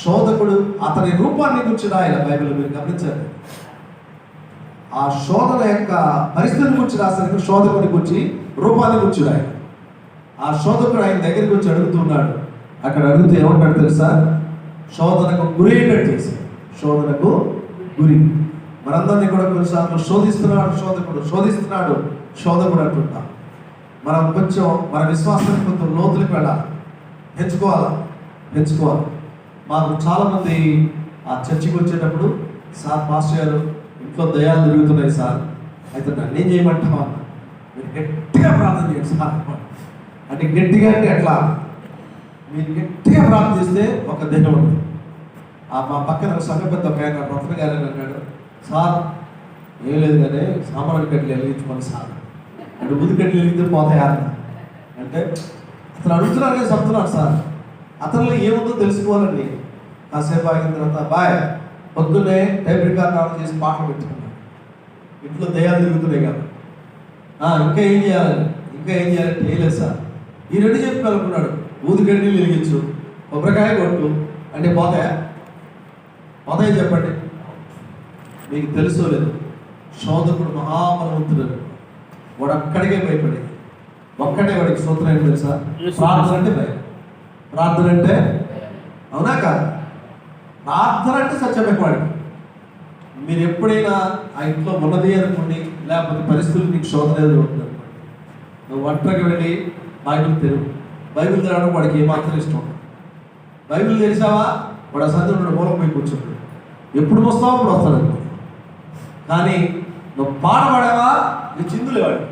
శోధకుడు అతని రూపాన్ని గురించి ఆయన బైబిల్ మీరు గమనించారు. ఆ శోధన యొక్క పరిస్థితిని గురించి రాసిన శోధకుడి గురించి రూపాన్ని గురించి ఆయన. ఆ శోధకుడు ఆయన దగ్గరికి వచ్చి అడుగుతున్నాడు. అక్కడ అడిగితే ఏమంటాడు తెలుసా? శోధనకు గురి ఏంటంటే చేసి శోధనకు గురి. మనందరినీ కూడా కొన్నిసార్లు శోధిస్తున్నాడు శోధకుడు, శోధిస్తున్నాడు శోధకుడు అంటుంటాం. మనం కొంచెం మన విశ్వాసాన్ని కొంచెం లోతులకు వెళ్ళాలి, పెంచుకోవాలి. మాకు చాలామంది ఆ చర్చికి వచ్చేటప్పుడు, సార్ పాస్టర్ గారు ఇంట్లో దయాలు తిరుగుతున్నాయి సార్, అయితే నన్ను ఏం చేయమంటావా, మీరు గట్టిగా ప్రార్థన చేయండి సార్ అంటే. గట్టిగా అంటే ఎట్లా? మీరు గట్టిగా ప్రార్థన చేస్తే ఒక దయ్యం ఉంది. మా పక్కన సంఘ పెద్ద ఒక ఆయన రత్న గారు అన్నాడు, సార్ ఏం లేదు కానీ సామాన్య కట్టలు వెలిగించుకోండి సార్ అంటే. ఊది కట్టలు వెలిగితే పోతాయి అంటే అతను అడుగుతున్నానే చెప్తున్నాడు సార్. అతనిలో ఏముందో తెలుసుకోవాలండి. కాసేపు ఆగిన తర్వాత బాయ్ పొద్దున్నే టైప్ రికార్డ్ చేసి పాటలు పెట్టుకున్నాడు. ఇంట్లో దయ్యాలు తిరుగుతున్నాయి కదా, ఇంకా ఏం చేయాలంటే ఏం లేదు సార్, ఈ రెండు చెప్పి కలుపుకున్నాడు. ఊది కడ్డీలు వెలిగించు, కొబ్బరికాయ కొట్టు అంటే పోతాయా చెప్పండి. మీకు తెలుసో లేదు, శోధకుడు మహాబలవంతుడు. వాడు అక్కడికే భయపడి ఒక్కటే వాడికి సూత్రం ఏంటి తెలుసా? ప్రార్థన అంటే భయం. ప్రార్థన అంటే అవునా కాదు? ప్రార్థన అంటే సత్యమైనవాడికి. మీరు ఎప్పుడైనా ఆ ఇంట్లో ఉన్నది అనుకోండి, లేకపోతే పరిస్థితులు మీకు శోధన ఏదో ఉంటుంది అనుకోండి, నువ్వు ఒంటరికి వెళ్ళి బైబిల్ తెరువు. బైబిల్ తెరవడం వాడికి ఏమాత్రం ఇష్టం ఉంటుంది. బైబిల్ తెరిచావా వాడు అసలు మూలం పోయి కూర్చుంటాడు. ఎప్పుడు వస్తావో అప్పుడు వస్తాడు అనుకో. కానీ నువ్వు పాడబడావా నీ చిందులేవాడు.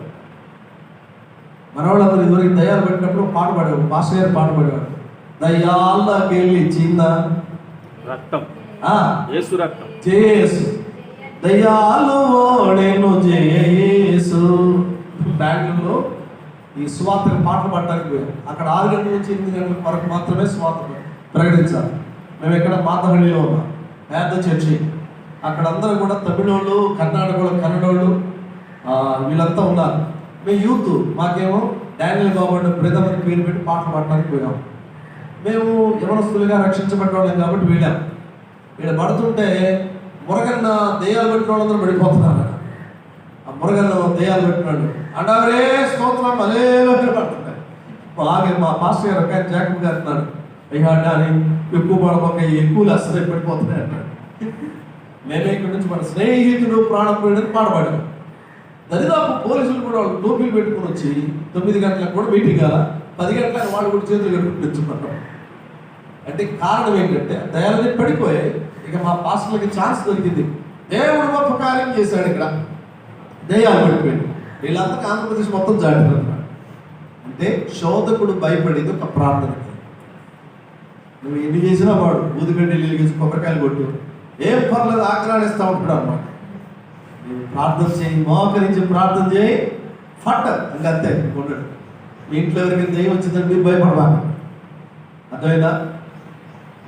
మనవాళ్ళందరూ ఇదివరకు దయ్యాలు పెట్టినప్పుడు పాట పాడేవాడు. పాస్టర్ గారు పాట పాడేవాడు, దయ్యాల్లోకి వెళ్ళి చిన్న రక్తం యేసు రక్తం జేసు దయ్యాలు ఓడేను జేసు. బెంగళూరులో ఈ సువార్త పాటలు పాడడానికి పోయాం. అక్కడ 6 గంటల నుంచి 8 గంటల వరకు మాత్రమే సువార్త ప్రకటించాలి. మేము ఇక్కడ మాతహಳ್ಳಿలో ఉన్నాం, పెద్ద చర్చి. అక్కడ అందరూ కూడా తమిళోళ్ళు, కన్నడోళ్ళు వీళ్ళంతా ఉన్నారు. మేము యూత్, మాకేమో డానియల్ బాబు బ్రదర్ అని పేరు పెట్టి పాటలు పాడడానికి పోయాం. మేము యవనస్తులుగా రక్షించబడ్డ వాళ్ళం కాబట్టి వెళ్ళాం. వీళ్ళు పడుతుంటే మురగన్న దెయ్యాలు పెట్టిన వాళ్ళందరూ పడిపోతున్నారు. ఆ మురగన్న దెయ్యాలు పెట్టినాడు అంటారే స్తోత్రం అలే పడుతున్నాయి. బాగా మా పాస్టర్ గారు ఒక జాకబ్ గారు అన్నాడు, అయ్యా అని ఎక్కువ పడబోక ఎక్కువలు అసలు పడిపోతున్నాయి అన్నాడు. మేమే ఇక్కడి నుంచి మన స్నేహితుడు ప్రాణప్రియుడని పాడబడ్డాం. దరిదాపు పోలీసులు కూడా వాళ్ళు టోపీలు పెట్టుకుని వచ్చి 9 గంటలకు కూడా మీటింగ్ కాల, 10 గంటలకు వాళ్ళు కూడా చేతులు కట్టుకుని తెచ్చుకున్నాం. అంటే కారణం ఏంటంటే దయాలని పడిపోయాయి. ఇక మా పాస్టర్లకి ఛాన్స్ దొరికింది. దేవుడు గొప్ప కార్యం చేశాడు. ఇక్కడ దయ్యాలు పడిపోయింది. వీళ్ళంతా ఆంధ్రప్రదేశ్ మొత్తం జాగ్రత్త. అంటే శోధకుడు భయపడేది ఒక ప్రార్థన. నువ్వు ఎన్ని చేసినా వాడు ఊదిగడ్డలు వెలిగించి కొబ్బరికాయలు కొట్టు ఏం పర్లేదు ఆక్రాడిస్తూ ఉంటాడు అన్నమాట. నువ్వు ప్రార్థన చేయి, మోకరించి ప్రార్థన చేయి, ఫట్ ఇంకా అంతే ఉండడు. మీ ఇంట్లో ఎవరికి దయ్యం వచ్చిందని మీరు భయపడవాలి. అర్థమైందా?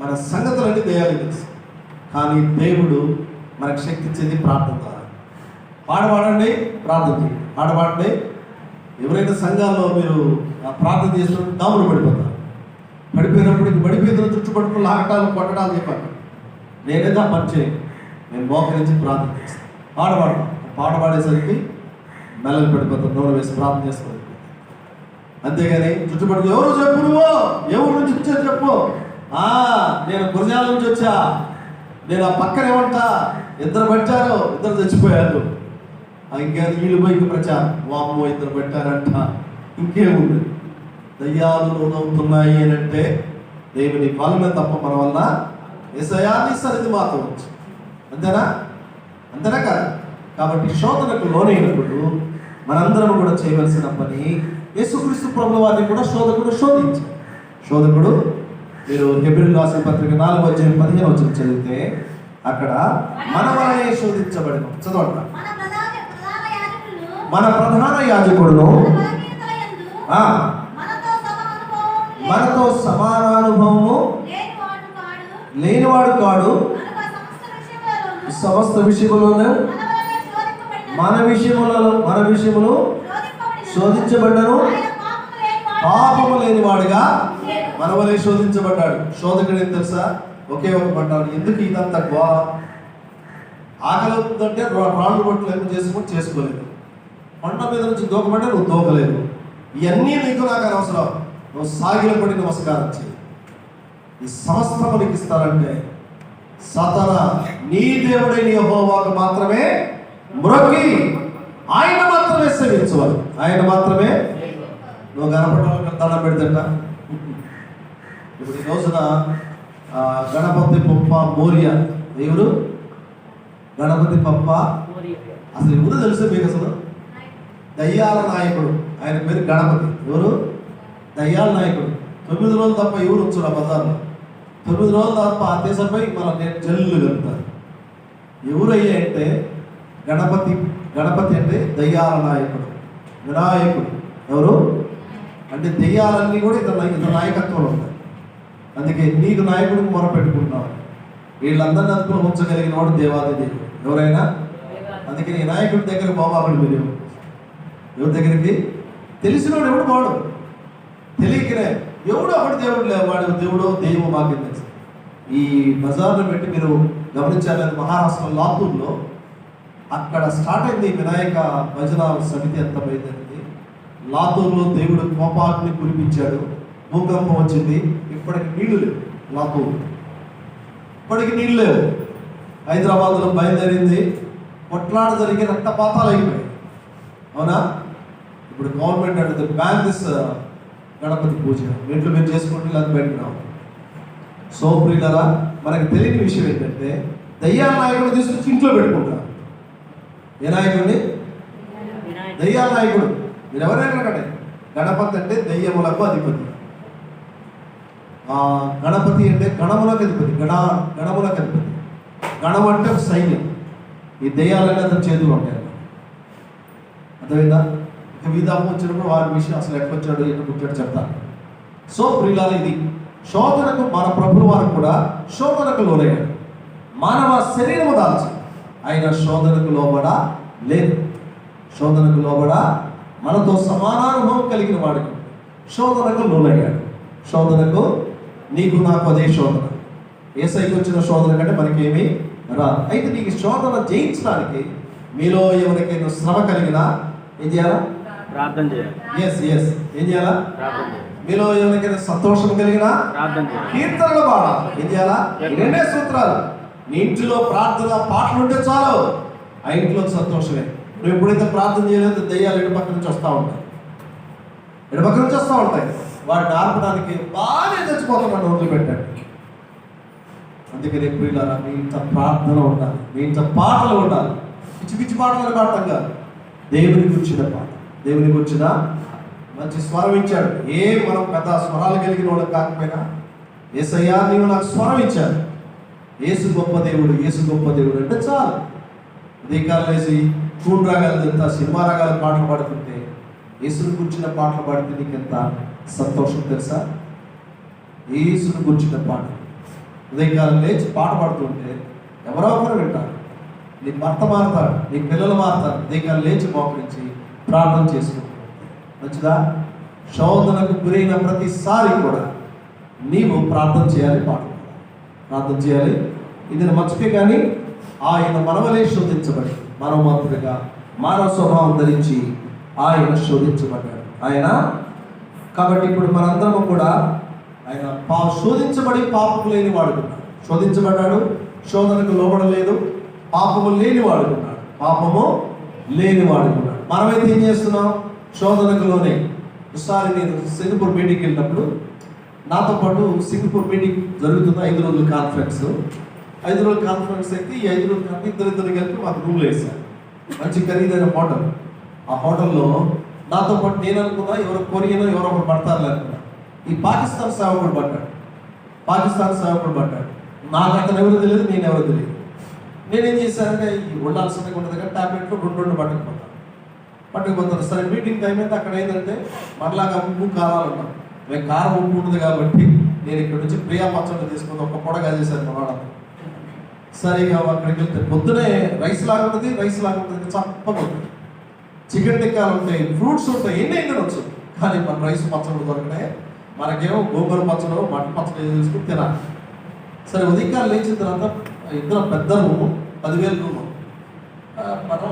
మన సంగతులన్నీ దయ్యాలు తెలుసు, కానీ దేవుడు మనకు శక్తి ఇచ్చేది ప్రార్థన ద్వారా. పాడబడండి, ప్రార్థన చేయండి, పాడబడండి. ఎవరైతే సంఘాల్లో మీరు ప్రార్థన చేసినప్పుడు దాములు పడిపోతారు. పడిపోయినప్పుడు పడిపోయిన చుట్టుపక్కల లాగటాలు కొట్టడాలు చెప్పాను. నేనేదా పని చేయి, నేను మోకరించి ప్రార్థన చేస్తాను. పాడబడేసరికి మెల్లలు పడిపోతాను, నూనె వేసి ప్రార్థన చేసుకోవాలి. అంతేగాని చుట్టుపక్కల ఎవరు చెప్పు, నువ్వు ఎవరి నుంచి వచ్చా చెప్పు. నేను గురజాల నుంచి వచ్చా, నేను ఆ పక్కన ఏమంటా, 2 పట్టారు, 2 చచ్చిపోయారు. ఇంకా వీళ్ళు పోయి ప్రచారం, వామ్మో 2 పెట్టారంట. ఇంకేముంది? దయ్యాలు లోనవుతున్నాయి అని అంటే దేవుని పాలన తప్ప మన వల్ల యేసయ్యా నీ సన్నిధి మాతో ఉంచు. అంతేనా? అంతేనా కాదు? కాబట్టి శోధనకు లోనైనప్పుడు మనందరం కూడా చేయవలసిన పని, యేసుక్రీస్తు ప్రభువు వారిని కూడా శోధకుడు శోధించాడు. శోధకుడు, మీరు హెబ్రీయులకు రాసిన పత్రిక 4:15 చదివితే అక్కడ మన వలనే శోధించబడిన చదవండి. మన ప్రధాన యాజకుడును మనతో సమానానుభవము లేనివాడు కాడు, సమస్త విషయములను మన విషయములు శోధించబడ్డను, పాపము లేనివాడుగా మన వలె శోధించబడ్డాడు. శోధకుడు ఏం తెలుసా? ఒకే ఒక పడ్డాడు. ఎందుకు ఇదంతా ఘోర? ఆకలి అవుతుందంటే రాళ్ళు బొట్లు ఎందుకు చేసుకోలేదు. కొండ మీద నుంచి దూకమంటే నువ్వు దూకలేదు. ఇవన్నీ నీకు నాకు అనవసరం. నువ్వు సాగిలపడి నమస్కారం చేయి. ఈ సమస్తము నీకు ఇస్తారంటే సాతానా, నీ దేవుడైన యెహోవాకు మాత్రమే మ్రొక్కి ఆయన మాత్రమే సేవించవాలి. ఆయన మాత్రమే. నువ్వు గణపతి దండం పెడతాడ. ఇప్పుడు ఈ రోజున గణపతి పప్ప మోరియా ఎవరు? గణపతి పప్ప అసలు ఎవరు తెలుసు మీకు? అసలు దయ్యాల నాయకుడు. ఆయన పేరు గణపతి. ఎవరు? దయ్యాల నాయకుడు. 9 రోజులు తప్ప ఎవరు వచ్చాడు ఆ బజార్లో? 9 రోజులు తప్ప ఆ దేశంపై మనం జల్లు కలుగుతారు. ఎవరయ్యా అంటే గణపతి అంటే దయ్యాల నాయకుడు, వినాయకుడు. ఎవరు అంటే దెయ్యాలన్నీ కూడా ఇతని నాయకత్వంలో ఉంటాయి. అందుకే నీకు నాయకుడికి మొరపెట్టుకుంటున్నావు. వీళ్ళందరినీ అదుపులో ఉంచగలిగిన వాడు దేవాది దేవుడు. ఎవరైనా అందుకే నీ నాయకుడి దగ్గర బాబాబుడు. మీరు ఎవరి దగ్గరికి? తెలిసినవాడు ఎవడు వాడు, తెలియకనే ఎవడు ఒకటి దేవుడు లేవు. వాడు దేవుడో దెయ్యమో మాకు తెలుసు. ఈ బజార్లో పెట్టి మీరు గమనించాలని మహారాష్ట్ర లాతూర్లో అక్కడ స్టార్ట్ అయింది వినాయక భజన సమితి. ఎంత బయలుదేరింది. లాతూర్లో దేవుడు కోపాగ్ని కురిపించాడు. భూకంపం వచ్చింది. ఇప్పటికి నీళ్లు లేవు. లాతూరు ఇప్పటికి నీళ్ళు లేవు. హైదరాబాద్లో బయలుదేరింది. కొట్లాడ జరిగి రక్తపాతాలు అయిపోయాయి. అవునా? ఇప్పుడు గవర్నమెంట్ అంటే బ్యాన్ దిస్ గణపతి పూజ. ఇంట్లో మీరు చేసుకుంటే ఇలా బయటకు రావు. సో ప్రియులారా, మనకు తెలియని విషయం ఏంటంటే దయ్యాల నాయకుడు తీసుకొచ్చి ఇంట్లో పెట్టుకుంటారు. ఏ నాయకుడిని? దయ్యాల నాయకుడు. మీరు ఎవరైనా కంటే గణపతి అంటే దయ్యములకు అధిపతి. గణపతి అంటే గణములకు అధిపతి. గణములకు అధిపతి. గణం అంటే ఒక సైన్యం. ఈ దయ్యాలన్నీ అతని చేతులు ఉంటాయి. అర్థమైందా? ఇక వీధము వచ్చినప్పుడు వారి విషయం అసలు ఎట్లొచ్చాడు ఎట్లా కూర్చోడు చెప్తాను. సో ప్రియులారా, ఇది శోధనకు మన ప్రభువు వారు కూడా శోధనకు లోనయ్యాడు. మానవ శరీరము దాల్చి ఆయన శోధనకు లోబడ లేదు. శోధనకు లోబడ మనతో సమానానుభవం కలిగిన వాడికి శోధనకు లోనయ్యాడు. శోధనకు నీకు నాకు అదే శోధన. యేసయ్యకు వచ్చిన శోధన కంటే మనకేమీ రాదు. అయితే నీకు శోధన జయించడానికి మీలో ఎవరికైనా శ్రమ కలిగినా ఏం చేయాలా? ప్రార్థన చేయాలి. ఏం చేయాలా? ప్రార్థన చేయాలి. మీలో ఎవరికైనా సంతోషం కలిగినా ప్రార్థన చేయాలి. కీర్తనలు పాడాలి. ఏం చేయాలా? రెండే సూత్రాలు. నీ ఇంటిలో ప్రార్థన పాటలు ఉంటే చాలు, ఆ ఇంట్లో సంతోషమే. నువ్వు ఎప్పుడైతే ప్రార్థన చేయలేదో దయ్యాలు ఎడపక్క నుంచి వస్తూ ఉంటాయి. వాటిని ఆర్పడానికి బాగా చచ్చిపోతున్నాడు. వదిలిపెట్టాడు. అందుకని ప్రియులారా, మీ ఇంత ప్రార్థన ఉండాలి, మీ ఇంత పాటలు ఉండాలి. పిచ్చి పిచ్చి పాటలు పాడతాం కాదు. దేవుని గురించిన పాట, దేవుని గురించిన మంచి స్వరం ఇచ్చాడు. మనం పెద్ద స్వరాలు కలిగిన వాళ్ళకి కాకపోయినా యేసయ్యా నీవు నాకు స్వరం ఇచ్చాడు. యేసు గొప్ప దేవుడు, యేసు గొప్ప దేవుడు అంటే చాలు. ఉదయకాలం వేసి కూన్ రాగాలు ఎంత సినిమా రాగాల పాటలు పాడుతుంటే యేసుని గురించిన పాటలు పాడితే నీకు ఎంత సంతోషం తెలుసా? యేసుని గురించిన పాట ఉదయకాలం లేచి పాట పాడుతుంటే ఎవరో ఒకరు వింటారు. నీ భర్త మారుతాడు, నీ పిల్లలు మారుతారు. ఉదయకాలం లేచి మోకరించి ప్రార్థన చేసుకుంటారు. మంచిదా? శోధనకు గురైన ప్రతిసారి కూడా నీవు ప్రార్థన చేయాలి, ప్రార్థన చేయాలి. ఇది మర్చిపోయి. కానీ ఆయన మనవలే శోధించబడి మనోమాతృగా మానవ స్వభావం ధరించి ఆయన శోధించబడ్డాడు. ఆయన కాబట్టి ఇప్పుడు మనందరము కూడా ఆయన శోధించబడి పాపము లేని వాడుకున్నాడు. శోధించబడ్డాడు, శోధనకు లోబడలేదు, పాపము లేని వాడుకున్నాడు. పాపము లేని వాడుకున్నాడు. మనమైతే ఏం చేస్తున్నాం? శోధనకు లోనే. ఒకసారి నేను సింగపూర్ మీటింగ్కి వెళ్ళినప్పుడు నాతో పాటు సింగపూర్ మీటింగ్ జరుగుతుంది, 5 రోజుల కాన్ఫరెన్స్. 5 రోజుల కాన్ఫరెన్స్ అయితే ఈ 5 రోజులు కానీ ఇద్దరు కలిపి మాకు రూమ్లో వేశారు. మంచి ఖరీదైన హోటల్. ఆ హోటల్లో నాతో పాటు నేను అనుకున్నా ఎవరో కొరియనో ఎవరో ఒకరు పడతారు అనుకున్నా. ఈ పాకిస్తాన్ సేవకుడు పడ్డాడు. నాకు అతను ఎవరు తెలియదు, నేను ఎవరు తెలియదు. నేనేం చేశానంటే ఈ ఉండాల్సిన ఉండదు కానీ టాబ్లెట్లు 2 పట్టుకుపోతాను. సరే మీటింగ్ టైం అయితే అక్కడ ఏంటంటే మనలాగా ఉప్పు కారాలు ఉన్నాం. మేము కారం ఉప్పు ఉంటుంది కాబట్టి నేను ఇక్కడ నుంచి ప్రియా పచ్చళ్ళు తీసుకుని ఒక పొడగా చేశాను మన. సరిగా అక్కడికి వెళ్తే పొద్దునే రైస్ లాగా ఉంటుంది చప్పగా ఉంటుంది. చికెన్ టిక్కాలు ఉంటాయి, ఫ్రూట్స్ ఉంటాయి, ఎన్ని తినొచ్చు. కానీ మన రైస్ పచ్చళ్ళు దొరకనే మనకేమో గోంగూర పచ్చళ్ళు మటన్ పచ్చళ్ళు తీసుకుని తినాలి. సరే ఉదయం లేచిన తర్వాత ఇద్దరు పెద్ద రూము, 10,000 రూము. మనం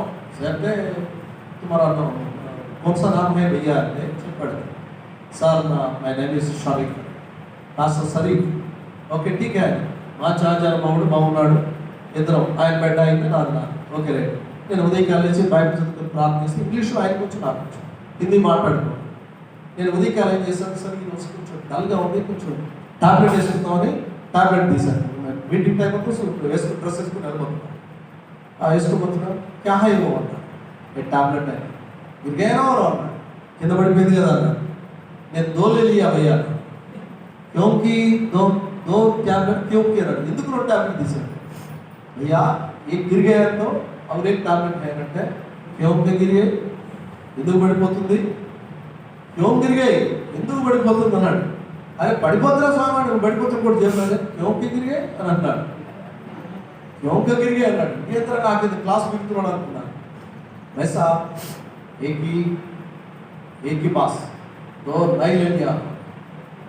అంటే तुम्हारा कौन सा नाम है भैया అంటే చెప్పాడు. Sir my name is Sharif. Sharif okay ఠీక్ హై. మా చార్జర్ మావుడు బాగున్నాడు. ఇద్దరం ఆయన బెడ్ అయితే నాన్న ఓకే రైట్. నేను ఉదయం లేచి బయట చదువుకుని ప్రార్థిస్తే ఇంగ్లీష్లో ఆయన కొంచెం నాకు కొంచెం హిందీ మాట్లాడుకో. నేను ఉదయం ఏం చేశాను, సార్ ఈరోజు కొంచెం డల్గా ఉంది, కొంచెం టాబ్లెట్ వేసుకుందామని టాబ్లెట్ తీశాను. మీటింగ్ టైం వేసుకుని డ్రెస్ వేసుకుని వెళ్ళిపోతున్నాను. వేసుకోబోతున్నాను క్యా హై ఏమో అన్నా టాబ్లెట్ అయినా గిరిగానో అన్నా కింద పడిపోయింది కదా అన్న. నేను 2 ले लिया भैया क्योंकि दो टैबलेट क्योंकि अన్నాడు. ఎందుకు 2 टैबलेट తీశాను भैया एक गिर गया तो और एक टैबलेट है అంటే क्योंकि गिर गए ఎందుకు పడిపోతుంది, क्यों गिर गए ఎందుకు పడిపోతుంది అన్నాడు. అరే పడిపోతున్నా స్వామి నువ్వు పడిపోతే కూడా చెప్పలేదు क्योंकि गिर गए అని అంటాడు. क्योंकि गिर गए అన్నాడు. ఏ తర నాకు ఇది క్లాస్ బిగుతున్నాడు అనుకున్నాను. वैसा एक ही पास 2 नहीं ले लिया.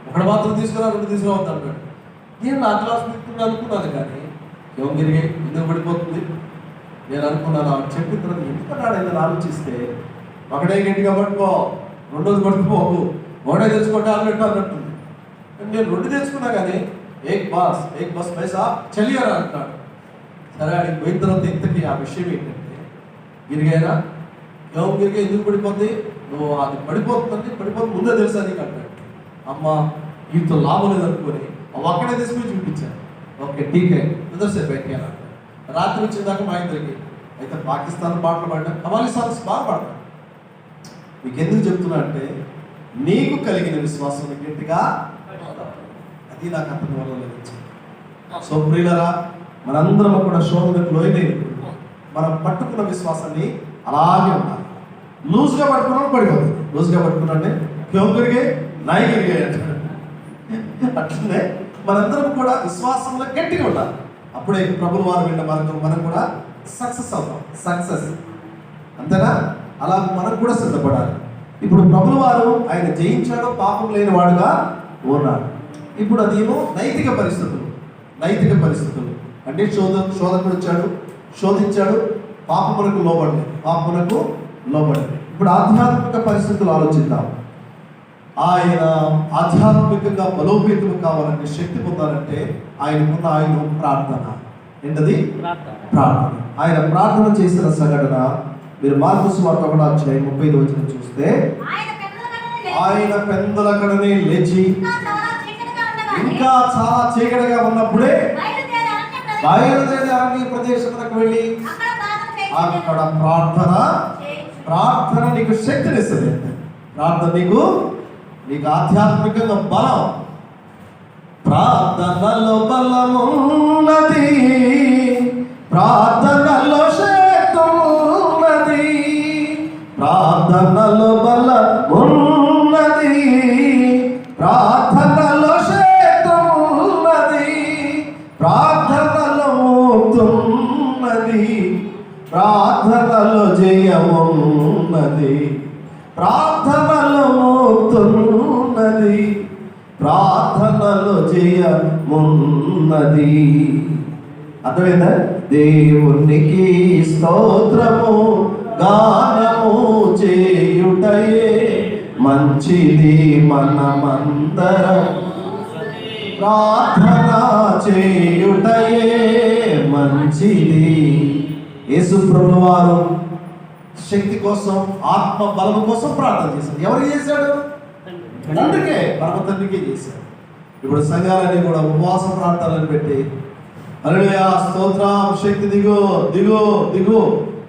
ఒకడు మాత్రం తీసుకురా 2 తీసుకురావద్దు అంటాడు. నేను నా క్లాస్ బిగుతున్నా అనుకున్నాను కానీ క్यों गिर गए ఎందుకు పడిపోతుంది నేను అనుకున్నాను. చెప్పిన తర్వాత ఎందుకన్నాడు ఏదైనా ఆలోచిస్తే ఒకటే గట్టిగా పట్టుకో, 2 పట్టుకోకు, ఒకటే తెచ్చుకో టాబ్లెట్ అన్నట్టుంది. నేను 2 తెచ్చుకున్నా కానీ ఏక్ బస్ పైసా చలియరా అంటాడు. సరే అడిగి పోయిన తర్వాత ఇంతకీ ఆ విషయం ఏంటంటే గిరిగైనా ఎవరు గిరిగా ఎందుకు పడిపోతుంది, నువ్వు అది పడిపోతుంది ముందే తెలుసా నీకు అంటాడు. అమ్మ వీటితో లాభం లేదనుకొని అక్కడే తీసుకుని చూపించాను. ఓకే ఠీక్ హై ఉదర్సే బయటకెళ్ళా. రాత్రి వచ్చిందాక మా ఇద్దరికి అయితే పాకిస్తాన్ పాటలు పాడినా కవాలి సాంగ్స్ బాగా పాడతాను. మీకు ఎందుకు చెప్తున్నా అంటే నీకు కలిగిన విశ్వాసం గట్టిగా అది నాకు అతని వల్ల లభించింది. సో ప్రియులరా మనందరం కూడా శోధనకు లోయలేదు. మనం పట్టుకున్న విశ్వాసాన్ని అలాగే ఉండాలి. లూజ్గా పట్టుకున్నాడు పడిపోతుంది. లూజ్గా పట్టుకున్నాడే క్యోగిరిగే నాయగిరిగే అంటాడు. అట్లనే మనందరం కూడా విశ్వాసంలో గట్టిగా ఉండాలి. అప్పుడే ప్రభువు వారు విన్న మార్గం మనం కూడా సక్సెస్ అవుతాం. సక్సెస్ అంతేనా? అలా మనం కూడా సిద్ధపడాలి. ఇప్పుడు ప్రభువు వారు ఆయన జయించాడు, పాపం లేని వాడుగా ఉన్నాడు. ఇప్పుడు అదేమో నైతిక పరిస్థితులు అంటే శోధకుడు వచ్చాడు, శోధించాడు, పాపమునకు లోబడలేదు. ఇప్పుడు ఆధ్యాత్మిక పరిస్థితులు ఆలోచిద్దాం. ఆయన ఆధ్యాత్మికంగా బలోపేతం కావాలంటే, శక్తి పొందాలంటే ఆయనకున్న ఆయుధం ప్రార్థన. ఏంటది? ప్రార్థన. ఆయన ప్రార్థన చేసిన సంఘటన మీరు మార్కు సువార్త 1:35 చూస్తే ఆయన పెందల కడనే లేచి ఇంకా చాలా చీకటిగా ఉన్నప్పుడే బయలుదేరి అరణ్య ప్రదేశములకు వెళ్ళి అక్కడ ప్రార్థన నీకు శక్తినిస్తుంది. ప్రార్థన నీకు ఆధ్యాత్మికంగా బలం. ప్రార్థనలో బలమున్నది, ప్రార్థనలో శక్తి ఉన్నది, ప్రార్థనలో బలమున్నది, ప్రార్థనలో శక్తి ఉన్నది, ప్రార్థనలో ముక్తున్నది, ప్రార్థనలో జయమున్నది, ప్రార్థనలో ముక్తున్నది, ప్రార్థనలో జయమున్నది. అర్థమైందా? దేవునికి స్తోత్రము గానము చేయుటయే మంచిది, మనమందరం ప్రార్థన చేయుటయే మంచిది. యేసు ప్రభువు వారు శక్తి కోసం, ఆత్మ బలం కోసం ప్రార్థన చేశాడు. ఎవరికి చేశాడు? తండ్రికే, పరమ తండ్రికే చేశాడు. ఇప్పుడు సంఘాలన్నీ కూడా ఉపవాస ప్రార్థనలు పెట్టి హల్లెలూయా స్తోత్రం శక్తి దిగు దిగు దిగు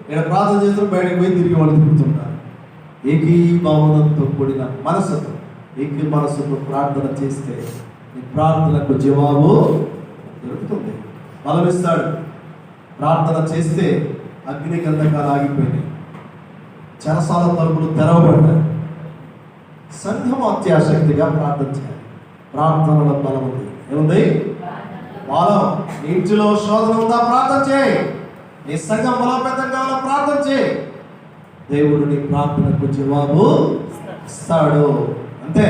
ఇక్కడ ప్రార్థన చేస్తూ బయటకు పోయి తిరిగి వాళ్ళు తిరుగుతుంటారు. ఏకీభావనంతో కూడిన మనసుతో మనసుతో ప్రార్థన చేస్తే నీ ప్రార్థనకు జవాబు దొరుకుతుంది, బలమిస్తాడు. ప్రార్థన చేస్తే అగ్ని గంధకాలు ఆగిపోయినాయి, చెరసాల తలుపులు తెరవబడ్డాయి. సంఘం అత్యాశక్తిగా ప్రార్థన చేయాలి. ప్రార్థనలో బలం ఉంది. ఏముంది? బలం. నీ ఇంటిలో శోధన ఉందా? ప్రార్థన చేయి. నీ సంఘం బలోపేతం కావాలో ప్రార్థన చేయి. దేవుడు నీ ప్రార్థనకు జవాబు ఇస్తాడు. అంతే.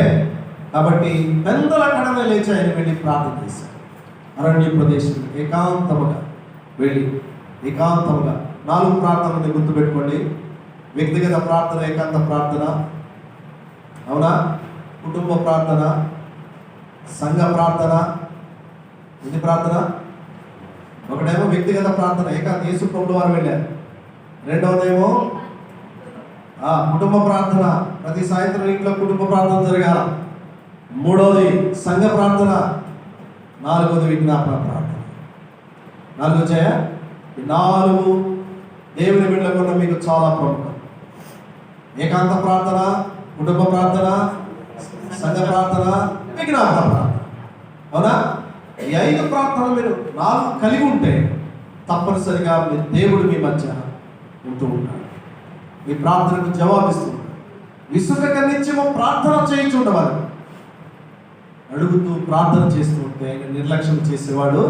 కాబట్టి పెద్దల కడమే లేచి ఆయన వెళ్ళి ప్రార్థన చేశాడు. అరణ్య ప్రదేశం ఏకాంతముగా వెళ్ళి ఏకాంతముగా 4 ప్రార్థనలు గుర్తుపెట్టుకోండి. వ్యక్తిగత ప్రార్థన, ఏకాంత ప్రార్థన, అవునా? కుటుంబ ప్రార్థన, సంఘ ప్రార్థన. ఇది ప్రార్థన. ఒకటేమో వ్యక్తిగత ప్రార్థన, ఏకాంత, యేసు ప్రభువు వారు వెళ్ళారు. రెండవదేమో కుటుంబ ప్రార్థన, ప్రతి సాయంత్రం ఇంట్లో కుటుంబ ప్రార్థన జరగాల. మూడవది సంఘ ప్రార్థన. 4వది విజ్ఞాపన ప్రార్థన. 4 వచ్చాయా? ఈ 4 దేవుని బిడ్డలకున్న మీకు చాలా ప్రముఖం. ఏకాంత ప్రార్థన, కుటుంబ ప్రార్థన, సంఘ ప్రార్థన, విజ్ఞాపన ప్రార్థన. అవునా? ఈ 5 ప్రార్థనలు మీరు 4 కలిగి ఉంటే తప్పనిసరిగా దేవుడు మీ మధ్య ఉంటూ ఉంటాడు. మీ ప్రార్థనకు జవాబిస్తున్నాడు. విసుగక నిత్యము ప్రార్థన చేయించుండవాలి. అడుగుతూ ప్రార్థన చేస్తూ ఉంటే ఆయన నిర్లక్ష్యం చేసేవాడు.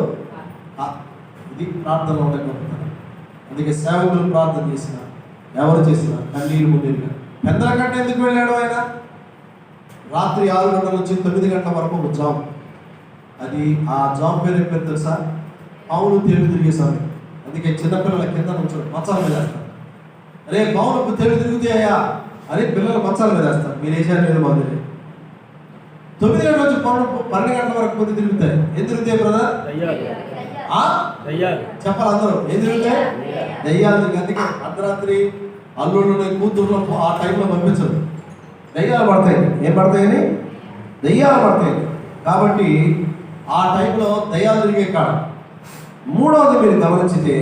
ఇది ప్రార్థన ఉండకపోతారు. అందుకే సేవకులు ప్రార్థన చేసిన, ఎవరు చేసినా కన్నీరు మున్నీరుగా. పెద్దల కంటే ఎందుకు వెళ్ళాడు ఆయన? రాత్రి 6 గంటల నుంచి 9 గంటల వరకు జాబ్. అది ఆ జాబ్ పేరు ఏం పేరు తెలుసా? పావులు తేలి తిరిగే సమయం. అందుకే చిన్నపిల్లల కింద నుంచో మంచాల మీద వేస్తారు. అరే పావులకు తేలి తిరుగుతాయా అని పిల్లలు మంచాల మీద వేస్తారు. మీరు వేసారు లేదు మాదిరి. 9 గంటల నుంచి 12 గంటల వరకు కొద్ది తిరుగుతాయి. ఏం తిరుగుతాయి బ్రదర్? చెప్పాలి అందరూ. ఏం తిరుగుతాయి? దయ్యాలు. అందుకే అర్ధరాత్రి అల్లుళ్ళు కూతుర్లో ఆ టైంలో పంపించరు. దయ్యాలు పడతాయి. ఏం పడతాయని? దయ్యాలు పడతాయి. కాబట్టి ఆ టైంలో దయ్యాలు తిరిగే కాడ. మూడవది మీరు గమనించితే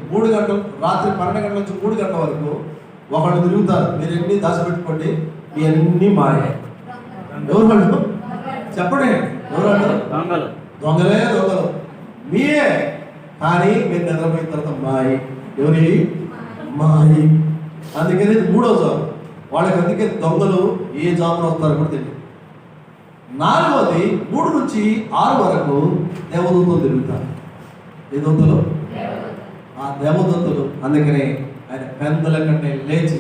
3 గంటలు, రాత్రి 12 గంటల నుంచి 3 గంటల వరకు ఒకళ్ళు తిరుగుతారు. మీరు ఎన్ని దాచిపెట్టుకోండి, మీ అన్ని మాయ. ఎవరు వాళ్ళు? చెప్పండి. ఎవరు అంటారు? దొంగలే దొంగలు మీరే. కానీ మీరు నిద్రపోయిన తర్వాత మాయి. ఎవరి? మాయి. అందుకని 3వ జాబ్ వాళ్ళకి. అందుకే దొంగలు ఏ జాబ్లో వస్తారో కూడా తెలియదు. 4వది 3 నుంచి 6 వరకు దేవదూతలు తిరుగుతారు. ఏ దూతలు? ఆ దేవదూతలు. అందుకనే ఆయన పెద్దల కంటే లేచి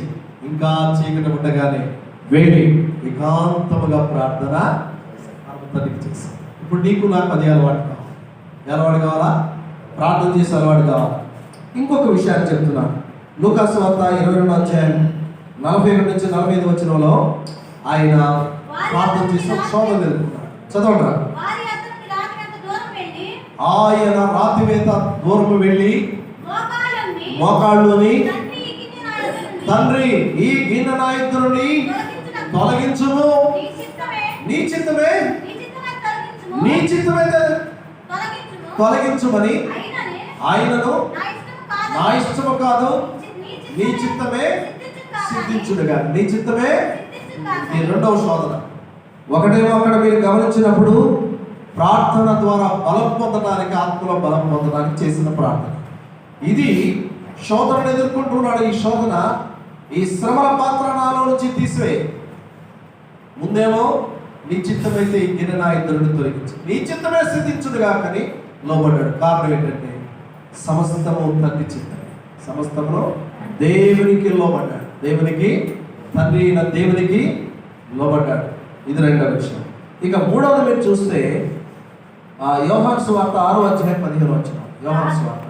ఇంకా చీకటి ఉండగానే వెళ్ళి ఏకాంతముగా ప్రార్థన తనకి చేశారు. ఇప్పుడు నీకు నాకు అది అలవాటు కావాలి. అలవాటు కావాలా? ప్రార్థన చేసే అలవాటు కావాలా? ఇంకొక విషయాన్ని చెప్తున్నాను. లూకా సువార్త 22వ అధ్యాయం 47 నుంచి 45 వచనంలో ఆయన ప్రార్థన చేసి ఒక శోధన ఎదుర్కొన్నాడు. చదవండి. ఆయన రాతివేత దూరం వెళ్ళి మోకాళ్ళుని, తండ్రి ఈ గిన్నె నా ఎదుట నుండి తొలగించుము, నీ చిత్తమే తొలగించుమని ఆయనను నా ఇష్టము కాదు నీ చిత్తమే సిద్ధించుడుగా. నీ చిత్తమే. ఈ 2వ శోధన. ఒకటేమో అక్కడ మీరు గమనించినప్పుడు ప్రార్థన ద్వారా బలం పొందడానికి, ఆత్మలో బలం పొందడానికి చేసిన ప్రార్థన. ఇది శోధనను ఎదుర్కొంటున్నాడు. ఈ శోధన, ఈ శ్రమల పాత్ర నాలో నుంచి తీసివేయి. ముందేమో నీ చిత్తమైతే ఈ గిన్నె నా ఇద్దరిని తొలగించు, నీ చిత్తమే సిద్ధించుడుగా కానీ లోబడ్డాడు. కారణం ఏంటంటే సమస్తము తండ్రి చిత్తమే. సమస్తమును దేవునికి లోబడ్డాడు. దేవునికి, తండ్రి అయిన దేవునికి లోబడ్డాడు. ఇది 2వ విషయం. ఇక 3వది మీరు చూస్తే యోహాను సువార్త 6వ అధ్యాయం 15వ వచనం. యోహాను సువార్త.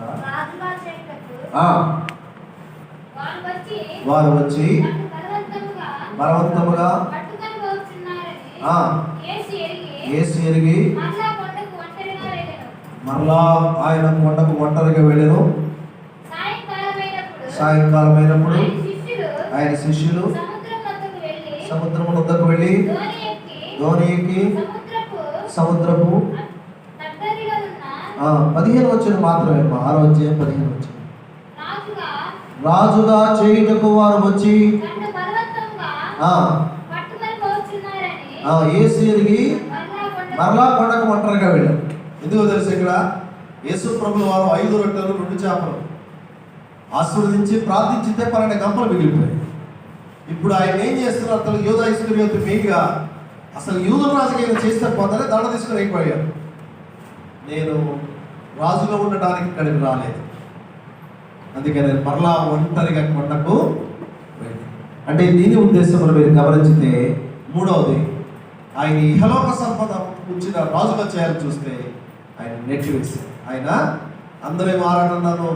వారు వచ్చి బలవంతముగా యేసు ఎరిగి మరలా ఆయన కొండకు ఒంటరిగా వెళ్ళెను. సాయంకాలం అయినప్పుడు ఆయన శిష్యులు సముద్రం వద్దకు వెళ్ళి ధోని ఎక్కి సముద్రపు దగ్గరగా ఉన్న 15 వచ్చిన మాత్రమే, 6వ అధ్యాయం 15 వచ్చిన. రాజుగా చేయుటకు వారు వచ్చి నన్ను బలవంతంగా పట్టుకొని పోతున్నారని యేసు ఎరిగి మరలా కొండకు ఒంటరిగా వెళ్ళారు. ఎందుకో తెలుసు, ఇక్కడ యేసు ప్రభుల వారు 5 రొట్టెలు 2 చేపలు ఆశీర్వదించి ప్రార్థించితే 12 గంపలు మిగిలిపోయాయి. ఇప్పుడు ఆయన ఏం చేస్తున్నారు? అసలు యూదా ఇస్కరియోతు మెయిన్గా అసలు యూదుల రాజుగా చేస్తే పోతానే దండ తీసుకుని అయిపోయారు. నేను రాజుగా ఉండడానికి ఇక్కడికి రాలేదు, అందుకని మరలా ఒంటరిగా కొండకు వెళ్ళి. అంటే దీని ఉద్దేశంలో మీరు గమనించితే, 3వది ఆయన ఇహలోక సంపద ఉంచిన రాజుగా చేయాలని చూస్తే ఆయన నెట్ వేసి ఆయన అందరూ ఆరాటన్నారు,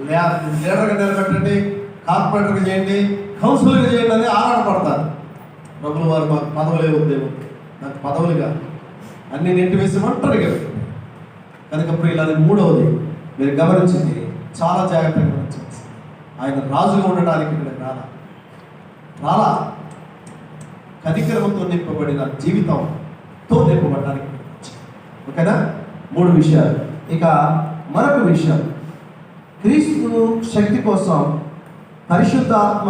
లీడర్గా నిలబెట్టండి, కార్పొరేటర్గా చేయండి, కౌన్సిలర్గా చేయండి అని ఆరాటపడతారు. ప్రభులు వారు మాకు పదవులే ఉద్యోగం, నాకు పదవులుగా అన్ని నెట్టి వేసి ఒంటరిగా. కనుక ప్రియులని 3వది మీరు గమనించింది, చాలా జాగ్రత్తగా గమనించాలి. ఆయన రాజుగా ఉండడానికి ఇక్కడ రాలా కనికరంతో నింపబడిన జీవితంతో నింపబడడానికి. ఓకేనా? 3 విషయాలు. ఇక మరొక విషయం, క్రీస్తు శక్తి కోసం పరిశుద్ధాత్మ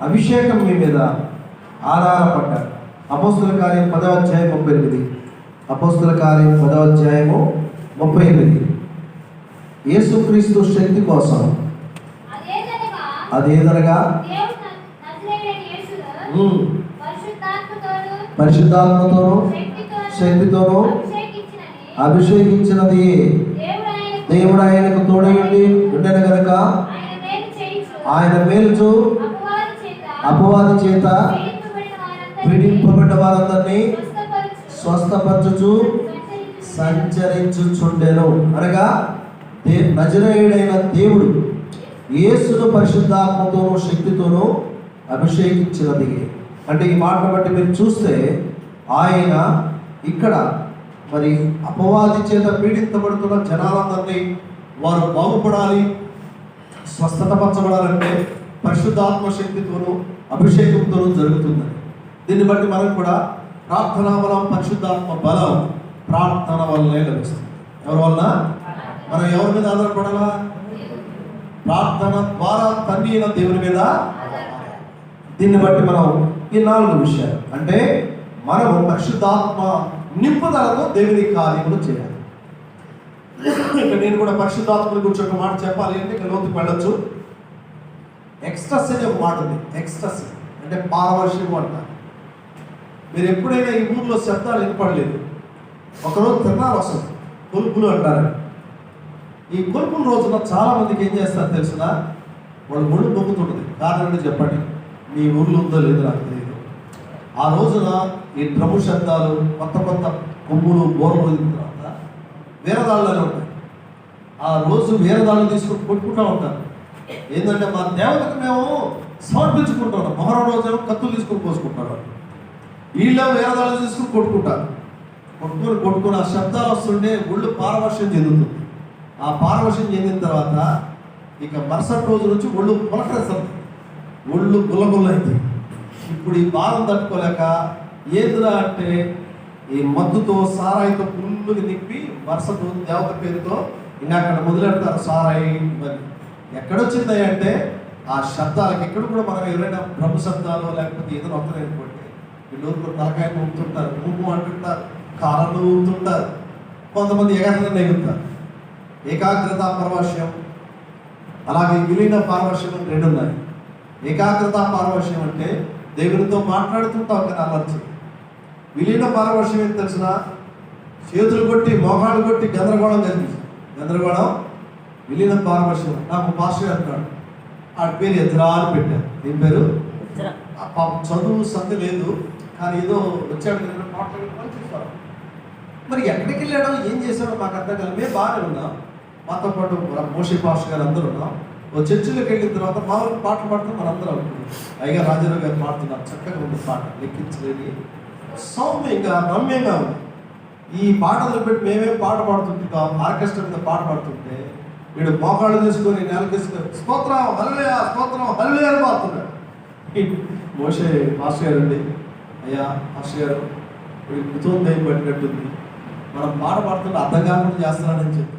అభిషేకం మీ మీద ఆధారపడ్డారు. అపోస్తుల కార్యం 10వ అధ్యాయం 38. అపోస్తుల కార్యం 10వ అధ్యాయము 38. యేసుక్రీస్తు శక్తి కోసం అదేదనగా పరిశుద్ధాత్మతోను శక్తితోను అభిషేకించినది దేవుడు ఆయనకు తోడయుండి ఉండను గనుక ఆయన మేలుచు అపవాది చేత పీడింపబడ్డ వారందరినీ స్వస్థపరచుచు సంచరించుచుండెను. అనగా నజరేయుడైన దేవుడు యేసును పరిశుద్ధాత్మతోనూ శక్తితోనూ అభిషేకించినది. అంటే ఈ మాటను బట్టి మీరు చూస్తే ఆయన ఇక్కడ మరి అపవాది చేత పీడించబడుతున్న జనాలందరినీ వారు బాగుపడాలి, స్వస్థతపరచబడాలంటే పరిశుద్ధాత్మ శక్తితోనూ అభిషేకంతోనూ జరుగుతుందని. దీన్ని బట్టి మనం కూడా ప్రార్థనా బలం, పరిశుద్ధాత్మ బలం ప్రార్థన వల్లనే లభిస్తుంది. ఎవరి వలన? మనం ఎవరి మీద ఆధారపడాలా? ప్రార్థన ద్వారా తండ్రి అయిన దేవుని మీద. దీన్ని బట్టి మనం ఈ 4 విషయాలు, అంటే మనము పరిశుద్ధాత్మ నింపుదలతో దేవుని కార్యములు చేయాలి. ఇక నేను కూడా పరిశుద్ధాత్మ గురించి ఒక మాట చెప్పాలి అంటే ఇక లోతుకు వెళ్ళొచ్చు. ఎక్స్ట్రస్ అనే ఒక మాట ఉంది. ఎక్స్ట్రస్ అంటే పారవశ్యం అంటారు. మీరు ఎప్పుడైనా ఈ ఊర్లో శబ్దాలు వినపడలేదు, ఒకరోజు తిరణాలు వస్తుంది, కొలుపులు అంటారు. ఈ కొలుపుల రోజున చాలా మందికి ఏం చేస్తారు తెలిసిన, వాళ్ళు ఒళ్ళు పొంగుతుంటుంది. కారణం చెప్పండి, మీ ఊర్లో ఉందో లేదో నాకు తెలియదు. ఆ రోజున ఈ డ్రమ్ము శబ్దాలు, కొత్త కొత్త కొమ్ములు, బోర్లు వదిలిన తర్వాత వీరదాళ్ళనే ఉంటాయి. ఆ రోజు వీరదాళ్ళు తీసుకుని కొట్టుకుంటూ ఉంటారు. ఏంటంటే మా దేవతకు మేము సమర్పించుకుంటున్నాం. మొహరం రోజు కత్తులు తీసుకుని పోసుకుంటారు. వీళ్ళు వీరదాళ్ళు తీసుకుని కొట్టుకుంటారు. కొట్టుకుని ఆ శబ్దాలు వస్తుంటే ఒళ్ళు పారవర్షం చెందుతుంది. ఆ పారవర్షం చెందిన తర్వాత ఇక మరుసటి రోజు నుంచి ఒళ్ళు పులకరేస్తుంది, ఒళ్ళు గుల్లగుల్లైంది. ఇప్పుడు ఈ బాధను తట్టుకోలేక ఏదిరా అంటే ఈ మద్దుతో సారాయితో పుల్లుని నింపి మరుసటి రోజు దేవత పేరుతో ఇంకా అక్కడ మొదలెడతారు సారాయి. మరి ఎక్కడొచ్చింది అంటే ఆ శబ్దాలకు ఎక్కడ కూడా మనం ఎవరైనా బ్రహ్మ శబ్దాలు లేకపోతే ఏదైనా వస్తున్నాయి అనుకోండి, వీళ్ళు తలకాయ ఊపుతుంటారు, ఊపు అంటుంటారు, కాళ్ళు ఊపుతుంటారు, కొంతమంది ఎగరలను ఎగురుతారు. ఏకాగ్రత పారవశ్యం, అలాగే విలీన పారవశ్యం అని 2 ఉన్నాయి. ఏకాగ్రత పారవశ్యం అంటే దేవునితో మాట్లాడుతుంటాం కానీ అలర్చి. విలీన పారవశ్యం ఏం తెలిసిన, చేతులు కొట్టి మోకాళ్ళు కొట్టి గందరగోళం కనిపిస్తుంది. గందరగోళం విలీన పారవశ్యం. నాకు పాస్టర్ అంటాడు, ఆ పేరు ఎద్రా అని పెట్టారు. ఏం పేరు? చదువు సంధి లేదు కానీ ఏదో వచ్చాడు మాట్లాడుతారు. మరి ఎక్కడికి వెళ్ళాడో ఏం చేశాడో మాకు అర్థం కాదు. మేము బాగానే ఉన్నాం, మాతో పాటు మోషే పాస్టర్ గారు అందరూ ఉన్నాం. ఓ చర్చిలోకి వెళ్ళిన తర్వాత మామూలు పాటలు పాడుతూ మనందరం అనుకున్నాం. పైగా రాజారావు గారు పాడుతున్నారు, చక్కగా ఉంది పాట, లెక్కించలేని సౌమ్యంగా రమ్యంగా ఉంది. ఈ పాటలు పెట్టి మేమే పాట పాడుతుంటాం, ఆర్కెస్ట్రా మీద పాట పాడుతుంటే వీడు మోకాళ్ళు తీసుకొని నెలకేసుకొని స్తోత్రం హల్లెలూయా స్తోత్రం హల్లెలూయా అని పాడుతున్నాడు. మోషే పాస్టర్ గారు అండి, అయ్యా పాస్టర్ గారు ఇప్పుడు కుతూహలం దయ్యం పట్టినట్టుంది, మనం పాట పాడుతుంటే అర్థం కాకుండా చేస్తున్నానని చెప్పి,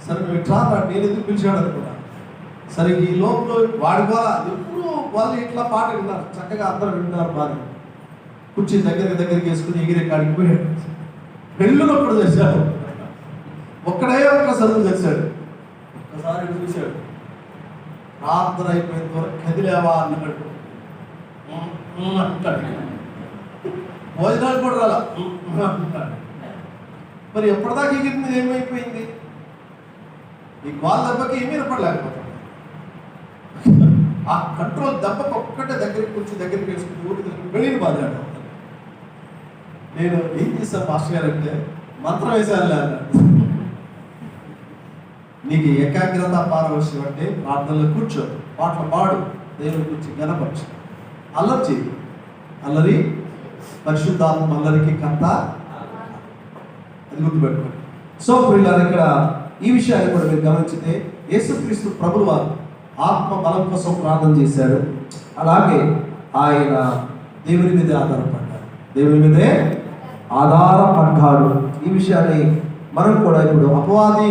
సరే నువ్వు ఇట్లా నేను ఎందుకు పిలిచాడు అనుకున్నా. సరే ఈ లోపల వాడి వాళ్ళ ఎప్పుడు వాళ్ళు ఇట్లా పాట విన్నారు, చక్కగా అందరూ వింటున్నారు. బాగా కుర్చీ దగ్గరికి వేసుకుని ఎగిరే కాడికి పోయాడు. పెళ్ళునప్పుడు చేశాడు, ఒక్కసారి చేశాడు. ఒక్కసారి చూశాడు, ప్రార్థన అయిపోయిన వరకు కదిలేవా అన్నట్టు అంటాడు. భోజనాలు కూడా రాలా అంటాడు. మరి ఎప్పటిదాకా ఎగిరింది ఏమైపోయింది? ఈ గోల దెబ్బకి ఏమీ వినపడలేకపోతాడు. ఆ కంట్రోల్ దెబ్బకు ఒక్కటే దగ్గరికి వేసుకుని ఊరికి వెళ్ళిన బాధాడు. నేను ఏం చేశాను మాస్టర్ గారు అంటే మంత్రం వేసాను అన్నాడు. నీకు ఏకాగ్రత పారవశ్యం అంటే ప్రార్థనలో కూర్చో, పాటలు పాడు, దేవుని గురించి గణపరచు, అల్లరి చేయి. అల్లరి పరిశుద్ధాత్మ అల్లరికి కర్త, అది గుర్తుపెట్టుకోండి. సో పిల్లలు ఇక్కడ ఈ విషయాన్ని కూడా మీరు గమనించితే యేసుక్రీస్తు ప్రభువు వారు ఆత్మ బలం కోసం ప్రార్థన చేశారు. అలాగే ఆయన దేవుని మీదే ఆధారపడ్డాడు, దేవుని మీదే ఆధారపడ్డాడు. ఈ విషయాన్ని మనం కూడా ఇప్పుడు అపవాది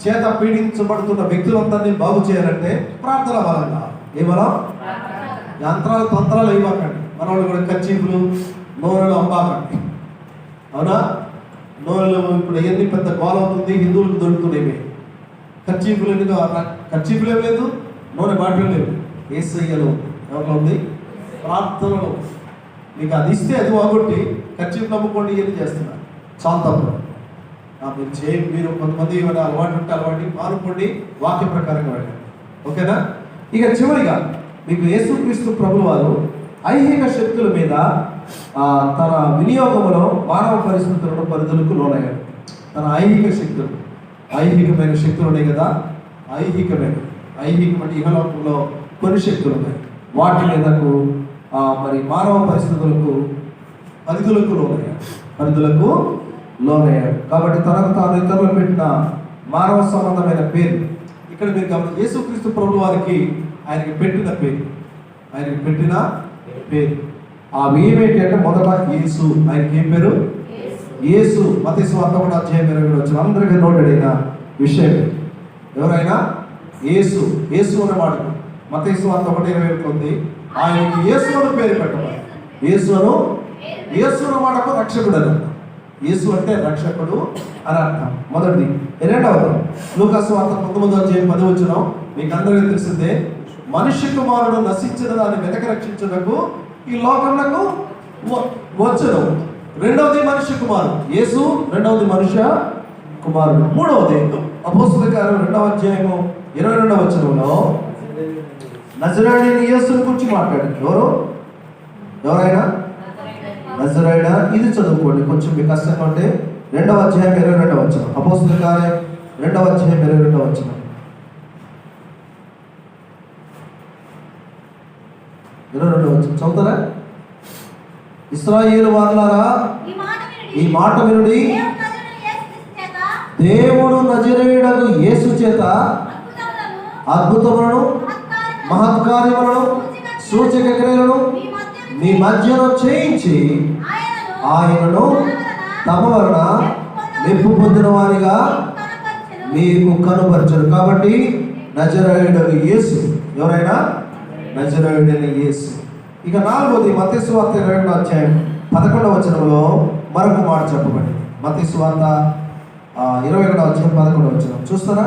చేత పీడించబడుతున్న వ్యక్తులందరినీ బాగు చేయాలంటే ప్రార్థన బలం కావాలి. ఏ బలం? యంత్రాలు తంత్రాలు ఇవ్వకండి. మన వాళ్ళు కూడా కర్చీఫ్లు నూనెలు అమ్మాకండి. అవునా? నూనెలు ఇప్పుడు ఎన్ని పెద్ద గోల అవుతుంది, హిందువులకు దొరుకుతున్నాయి. కర్చీఫ్లు ఎందుకు? కర్చీఫ్లు ఏం లేదు, నూనె బాటిల్ లేవు. యేసయ్యలో ఎవరిలో ఉంది? ప్రార్థనలో. మీకు అది ఇస్తే అది వాగొట్టి కర్చీఫ్ నమ్ముకోండి ఏం చేస్తున్నారు, చాలా తప్పు. మీరు కొంతమంది అలవాటు ఉంటే అలవాటు మానుకోండి, వాక్య ప్రకారంగా వెళ్ళండి. ఓకేనా? ఇక చివరిగా మీకు యేసుక్రీస్తు ప్రభువు వారు ఐహిక శక్తుల మీద తన వినియోగంలో మానవ పరిస్థితులను పరిధులకు లోనయ్యాడు. తన ఐహికమైన శక్తులు ఉన్నాయి కదా, ఐహికమైన ఇహలోకంలో కొన్ని శక్తులు ఉన్నాయి. వాటి మీదకు మరి మానవ పరిస్థితులకు పరిధులకు లోనయ్యాడు. కాబట్టి తనకు తాను ఇతరులు పెట్టిన మానవ సంబంధమైన పేరు ఇక్కడ మీరు గమనించి యేసుక్రీస్తు ప్రభువు వారికి ఆయనకి పెట్టిన పేరు అవి ఏమేంటి అంటే మొదట యేసు. ఆయనకి ఏం పేరు? యేసు. మత్తయి సువార్త 1:27 వచ్చిన అందరికీ నోటెడ్ అయిన విషయం. ఎవరైనా యేసు అన్నమాట మత్తయి సువార్త 1:27 ఉంది. ఆయనకి యేసు అని పేరు పెట్టమని. యేసు అన్నమాటకు రక్షకుడు అని అర్థం. యేసు అంటే రక్షకుడు అని అర్థం. మొదటిది. రెండవది లూకా సువార్త 19:10 మీకు అందరికీ తెలిసిందే, మనుష్య కుమారుడు నశించిన దాన్ని వెనక రక్షించుటకు ఈ లోకములకు వచ్చును. రెండవది మనుష్య కుమారుడు యేసు, రెండవది మనుష్య కుమారుడు. మూడవది అపోస్తలుల కార్యం 2:22 నజరేయుడైన యేసుని గురించి మాట్లాడారు. ఎవరైనా నజరేయుడా, ఇది చదువుకోండి కొంచెం మీకు కష్టంగా ఉంటే. 2:22 అపోస్తలుల కార్యం 2:22 చదువుతారా? ఇశ్రాయేలు వారులారా, ఈ మాట వినుడి, దేవుడు నజరేయుడగు యేసు చేత అద్భుతములను మహత్కార్యములను సూచక క్రియలను మీ మధ్యలో చేయించి ఆయనను తమ వలన మెప్పు పొందిన వారిగా మీకు కనుపరచరు. కాబట్టి నజరేయుడగు యేసు. ఎవరైనా నజరేయుడైన యేసు. ఇక నాలుగోది మత్తయి సువార్త 22:11 మరొక మాట చెప్పబడింది. మత్తయి సువార్త 21:11 చూస్తారా?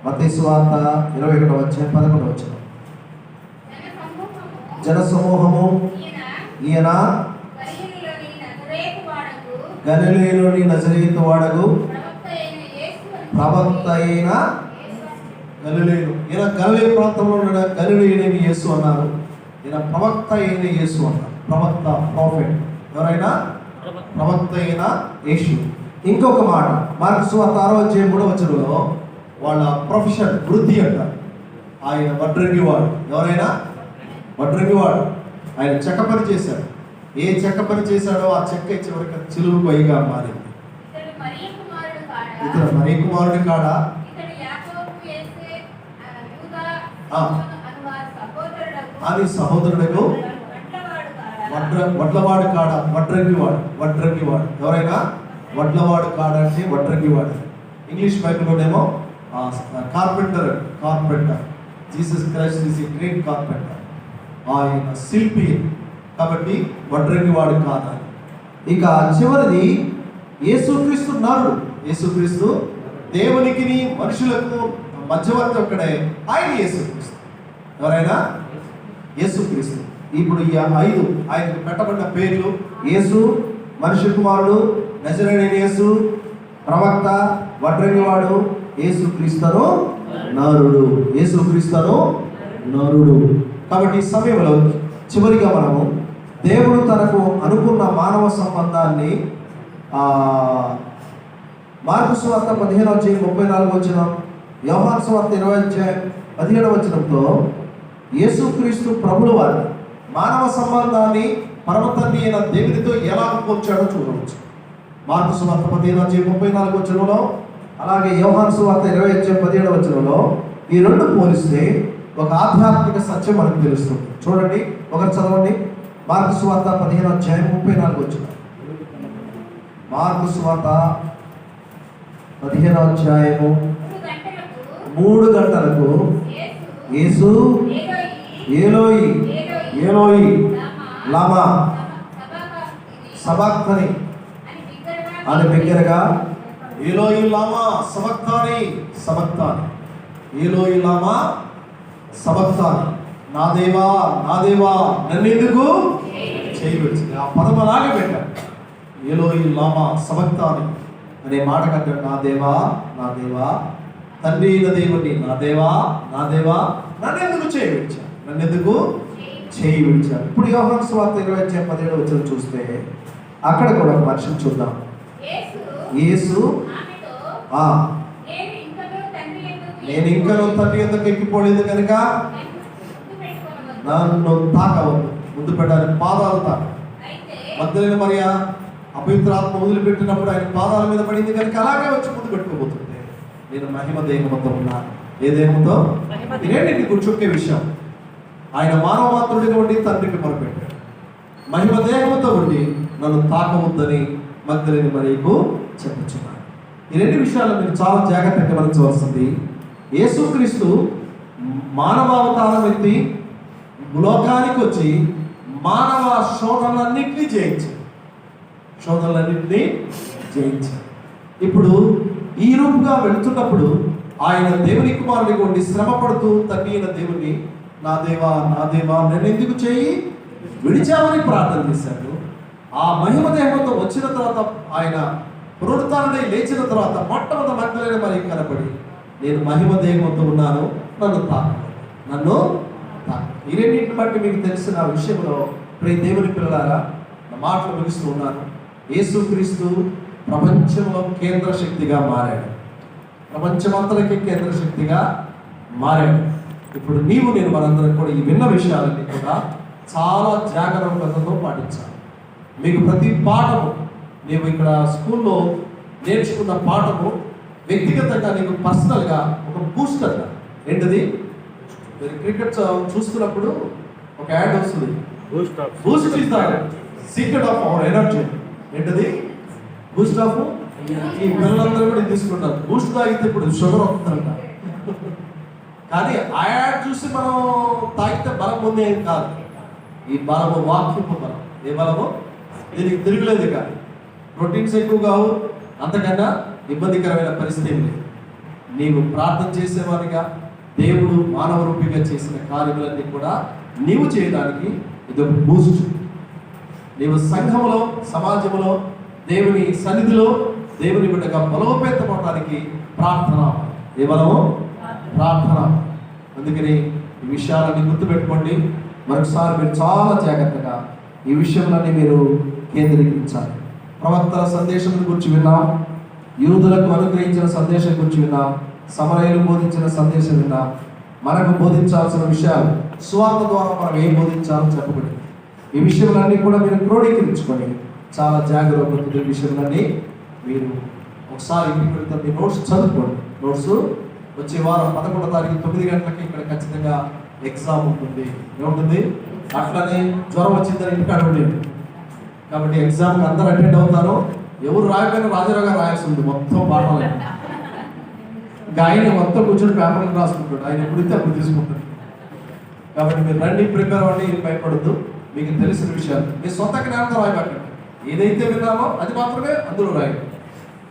మత్తయి సువార్త 21:11 జనసమూహము ఈయన గలిలయలోని నజరేతు వాడగు ప్రవక్త అయిన గలిలయుడు. ఈయన గలిలయ ప్రాంతంలో ఉన్న గలిలయుడైన యేసు అన్నారు. ఈయన ప్రవక్త అయిన యేసు అన్నారు. ప్రాఫెట్. ఎవరైనా ప్రవక్త అయిన యేసు. ఇంకొక మాట మార్కు సువార్త 6:3 వాళ్ళ ప్రొఫెషన్ వృద్ధి అంటారు. ఆయన వడ్రంగివాడు. ఎవరైనా వడ్రంగివాడు. ఆయన చెక్క పని చేశాడు. ఏ చెక్క పని చేశాడో ఆ చెక్క చివరికి చిలువు పైగా మారింది. ఇతర మరి కుమారుడి కాడ అని సహోదరుడు వడ్లవాడు కాడ, వడ్రంగివాడు. ఎవరైనా వడ్లవాడు కాడ అంటే వడ్రంగివాడు. ఇంగ్లీష్ బైబిల్లోనేమో carpenter. Jesus Christ is a great carpenter. ఆయన శిల్పి. కాబట్టి వడ్రంగివాడు కాదు. ఇక చివరిది యేసుక్రీస్తు నరుడు. యేసుక్రీస్తు దేవునికి మనుషులకు మధ్యవర్తి ఒక్కడే, ఆయన యేసుక్రీస్తు. ఎవరైనా యేసుక్రీస్తు. ఇప్పుడు ఈ 5 ఆయనకు పెట్టబడిన పేర్లు: యేసు, మనిషి కుమారుడు, నజరేయుడైన యేసు, ప్రవక్త, వడ్రంగివాడు, యేసుక్రీస్తును నరుడు. యేసుక్రీస్తును నరుడు. కాబట్టి ఈ సమయంలో చివరిగా మనము దేవుడు తనకు అనుకున్న మానవ సంబంధాన్ని మార్కు సువార్త 15:34, యోహాను సువార్త 20:17 యేసుక్రీస్తు ప్రభువు వారు మానవ సంబంధాన్ని పరమ తండ్రి అయిన దేవునితో ఎలా పోల్చాడో చూడవచ్చు. మార్కు సువార్త 15:34 అలాగే యోహాను సువార్త 20:17 ఈ రెండు పోలిస్తే ఒక ఆధ్యాత్మిక సత్యం మనకు తెలుస్తుంది. చూడండి, ఒకరు చదవండి. మార్కు సువార్త 15:34. మార్కు సువార్త 15 3 గంటలకు యేసు ఏలోయి ఏలోయి లామా సబాక్తని అని బిగ్గరగా, ఏలోయి లామా సబక్తాని, ఏలోయి లామా సబక్తాని, నా దేవా నన్నెందుకు చేయవచ్చు. ఆ పదం అలాగే పెట్టారు. ఏలోయి లామా సబక్తాని అనే మాట కంటే, నా దేవా తండ్రి అయిన దేవుని, నా దేవా నన్నెందుకు చేయి విడిచారు. ఇప్పుడు యోహాను సువార్త 20:17 చూస్తే అక్కడ కూడా ఒక మనిషిని చూద్దాం. యేసు నేను ఇంకనూ తండ్రి ఎందుకు ఎక్కిపోలేదు కనుక నన్ను తాకవద్దు. ముందు పెట్టాలి, పాదాలు తాక. మగ్దలేన మరియ అపవిత్రాత్మ వదిలిపెట్టినప్పుడు ఆయన పాదాల మీద పడింది కనుక అలాగే వచ్చి ముందు పెట్టుకోబోతుంది. నేను మహిమ దేహంతో ఉన్నాను. ఏ దేహంతో? ఇదేంటి గుర్చుకే విషయం. ఆయన మానవ మాత్రుడిగా ఉండి తండ్రికి మొరపెట్టాడు. మహిమ దేహంతో ఉండి నన్ను తాకవద్దని మగ్దలేన మరియకు చెప్పుచున్నాను. ఈ 2 విషయాలు మీరు చాలా జాగ్రత్తగా గమనించవలసింది. యేసుక్రీస్తు మానవావతారం ఎత్తి లోకానికి వచ్చి మానవ శోధనలన్నింటినీ జయించాడు. ఇప్పుడు ఈ రూపుగా వెళుతున్నప్పుడు ఆయన దేవుని కుమారుడిగా ఉండి శ్రమ పడుతూ తండ్రి అయిన దేవుని, నా దేవా నన్ను ఎందుకు చేయి విడిచామని ప్రార్థన చేశాడు. ఆ మహిమ దేహంతో వచ్చిన తర్వాత, ఆయన పునరుత్థానమై లేచిన తర్వాత మొట్టమొదటి మగ్దలేన మరియకు కనపడి, నేను మహిమ దేహంతో ఉన్నాను, నన్ను తాకు. ఈ రెండింటిని బట్టి మీకు తెలిసిన విషయంలో ప్రియ దేవుని పిల్లలారా, నా మాటలు ముగిస్తూ ఉన్నాను. యేసుక్రీస్తు ప్రపంచంలో కేంద్ర శక్తిగా మారాడు. ప్రపంచమంతటికి కేంద్ర శక్తిగా మారాడు. ఇప్పుడు నేను మనందరం కూడా ఈ విన్న విషయాలన్నీ కూడా చాలా జాగ్రత్తతో పాటించాలి. మీకు ప్రతి పాఠము, మేము ఇక్కడ స్కూల్లో నేర్చుకున్న పాఠము వ్యక్తిగతంగా నీకు పర్సనల్గా ఒక బూస్టర్గా. ఏంటది? మీరు క్రికెట్ చూస్తున్నప్పుడు ఒక యాడ్ వస్తుంది, Boost is the secret of our energy. ఏంటది? Boost of. ఈ పిల్లలందరూ కూడా తీసుకుంటారు. బూస్ట్ తాగితే ఇప్పుడు షుగర్ వస్తుందంట. కానీ ఆ యాడ్ చూసి మనం తాగితే బలం పొందేది కాదు. ఈ బలము వాక్యపు బలం. ఏ బలము? దీనికి తిరుగులేదు. కానీ ప్రోటీన్స్ ఎక్కువ కావు, అంతకన్నా ఇబ్బందికరమైన పరిస్థితి లేదు. నీవు ప్రార్థన చేసేవాడిగా దేవుడు మానవ రూపిగా చేసిన కార్యములన్నీ కూడా నీవు చేయడానికి ఇది ఒక బూస్ట్. నీవు సంఘములో, సమాజంలో, దేవుని సన్నిధిలో దేవుని బిడ్డగా బలోపేతపడడానికి ప్రార్థన. ఏ బలము? ప్రార్థన. అందుకని ఈ విషయాలన్నీ గుర్తుపెట్టుకోండి. మరొకసారి మీరు చాలా జాగ్రత్తగా ఈ విషయంలోనే మీరు కేంద్రీకరించాలి. ప్రవక్తల సందేశం గురించి విన్నాం, యూదులకు అనుగ్రహించిన సందేశం గురించి విన్నాం, సమరయులు బోధించిన సందేశం విన్నాం. మనకు బోధించాల్సిన విషయాలు సువార్త ద్వారా మనం ఏం బోధించాలో చెప్పబడింది. ఈ విషయాలన్నీ కూడా మీరు క్రోడీకరించుకొని చాలా జాగ్రత్తగా ఈ విషయాలన్నీ మీరు ఒకసారి ఇంటికి వెళ్తే మీ నోట్స్ చదువుకోండి. నోట్స్ వచ్చే వారం 11వ తారీఖు 9 గంటలకి ఇక్కడ ఖచ్చితంగా ఎగ్జామ్ ఉంటుంది. ఏముంటుంది? అట్లనే జ్వరం వచ్చిందని ఇంటికాడ ఉండేది. కాబట్టి ఎగ్జామ్కి అందరు అటెండ్ అవుతారు. ఎవరు రాయకపోయినా రాజారావు గారు రాయాల్సి ఉంది మొత్తం పాఠాలు. ఇంకా ఆయన మొత్తం కూర్చొని పేపర్లు రాసుకుంటాడు. ఆయన ఎప్పుడైతే అప్పుడు తీసుకుంటాడు. కాబట్టి మీరు రండి, ప్రిపేర్ అవ్వండి, భయపడద్దు. మీకు తెలిసిన విషయాలు మీ సొంత జ్ఞానంతో రాయబట్టండి. ఏదైతే విన్నామో అది మాత్రమే అందులో రాయండి.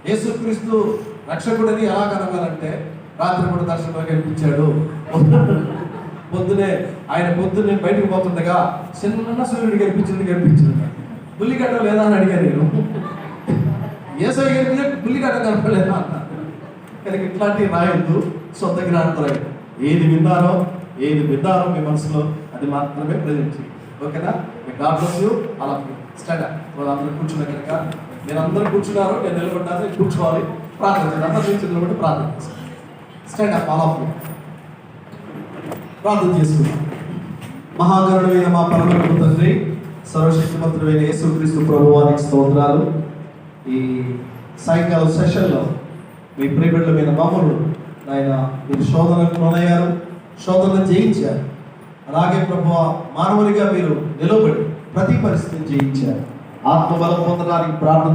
యేసుక్రీస్తు రక్షకుడిని ఎలా కనగాలంటే రాత్రి కూడా దర్శనంలో కనిపించాడు. పొద్దునే బయటకు పోతుండగా చిన్న సూర్యుడు కనిపించింది. బుల్లిగడ్డ లేదా అని అడిగాను నేను. ఏసై కనిపించే బుల్లిగడ్డ కనపలేదా అన్న. కనుక ఇట్లాంటివి రాయొద్దు, సొంత జ్ఞానంతో రాయద్దు. ఏది విన్నారో మీ మనసులో అది మాత్రమే ప్రజెంట్ చేయండి. ఓకేనా? God bless you. అలా స్టాండ్ అప్. అందరూ కూర్చున్న కనుక మీరు అందరూ కూర్చున్నారు, నేను నిలబడ్డాను, కూర్చోవాలి. ప్రార్థన చేయండి. అందరూ నిలబడి ప్రార్థన చేస్తాను. Stand up all of you. ప్రార్థన చేసుకుందాం. మహాగరుడైన మా పరలోకపు తండ్రి, సర్వశక్తిమంతుడైన యేసుక్రీస్తు ప్రభువానికి స్తోత్రాలు. ఈ సాయంకాలం సెషన్లో మీ ప్రియబిడ్డలమైన మమ్మల్ని ఆయన మీరు శోధనకు లోనయ్యారు, శోధన జయించారు. అలాగే ప్రభువా మానవునిగా మీరు నిలబడి ప్రతి పరిస్థితిని జయించారు. ఆత్మబలం పొందడానికి ప్రార్థన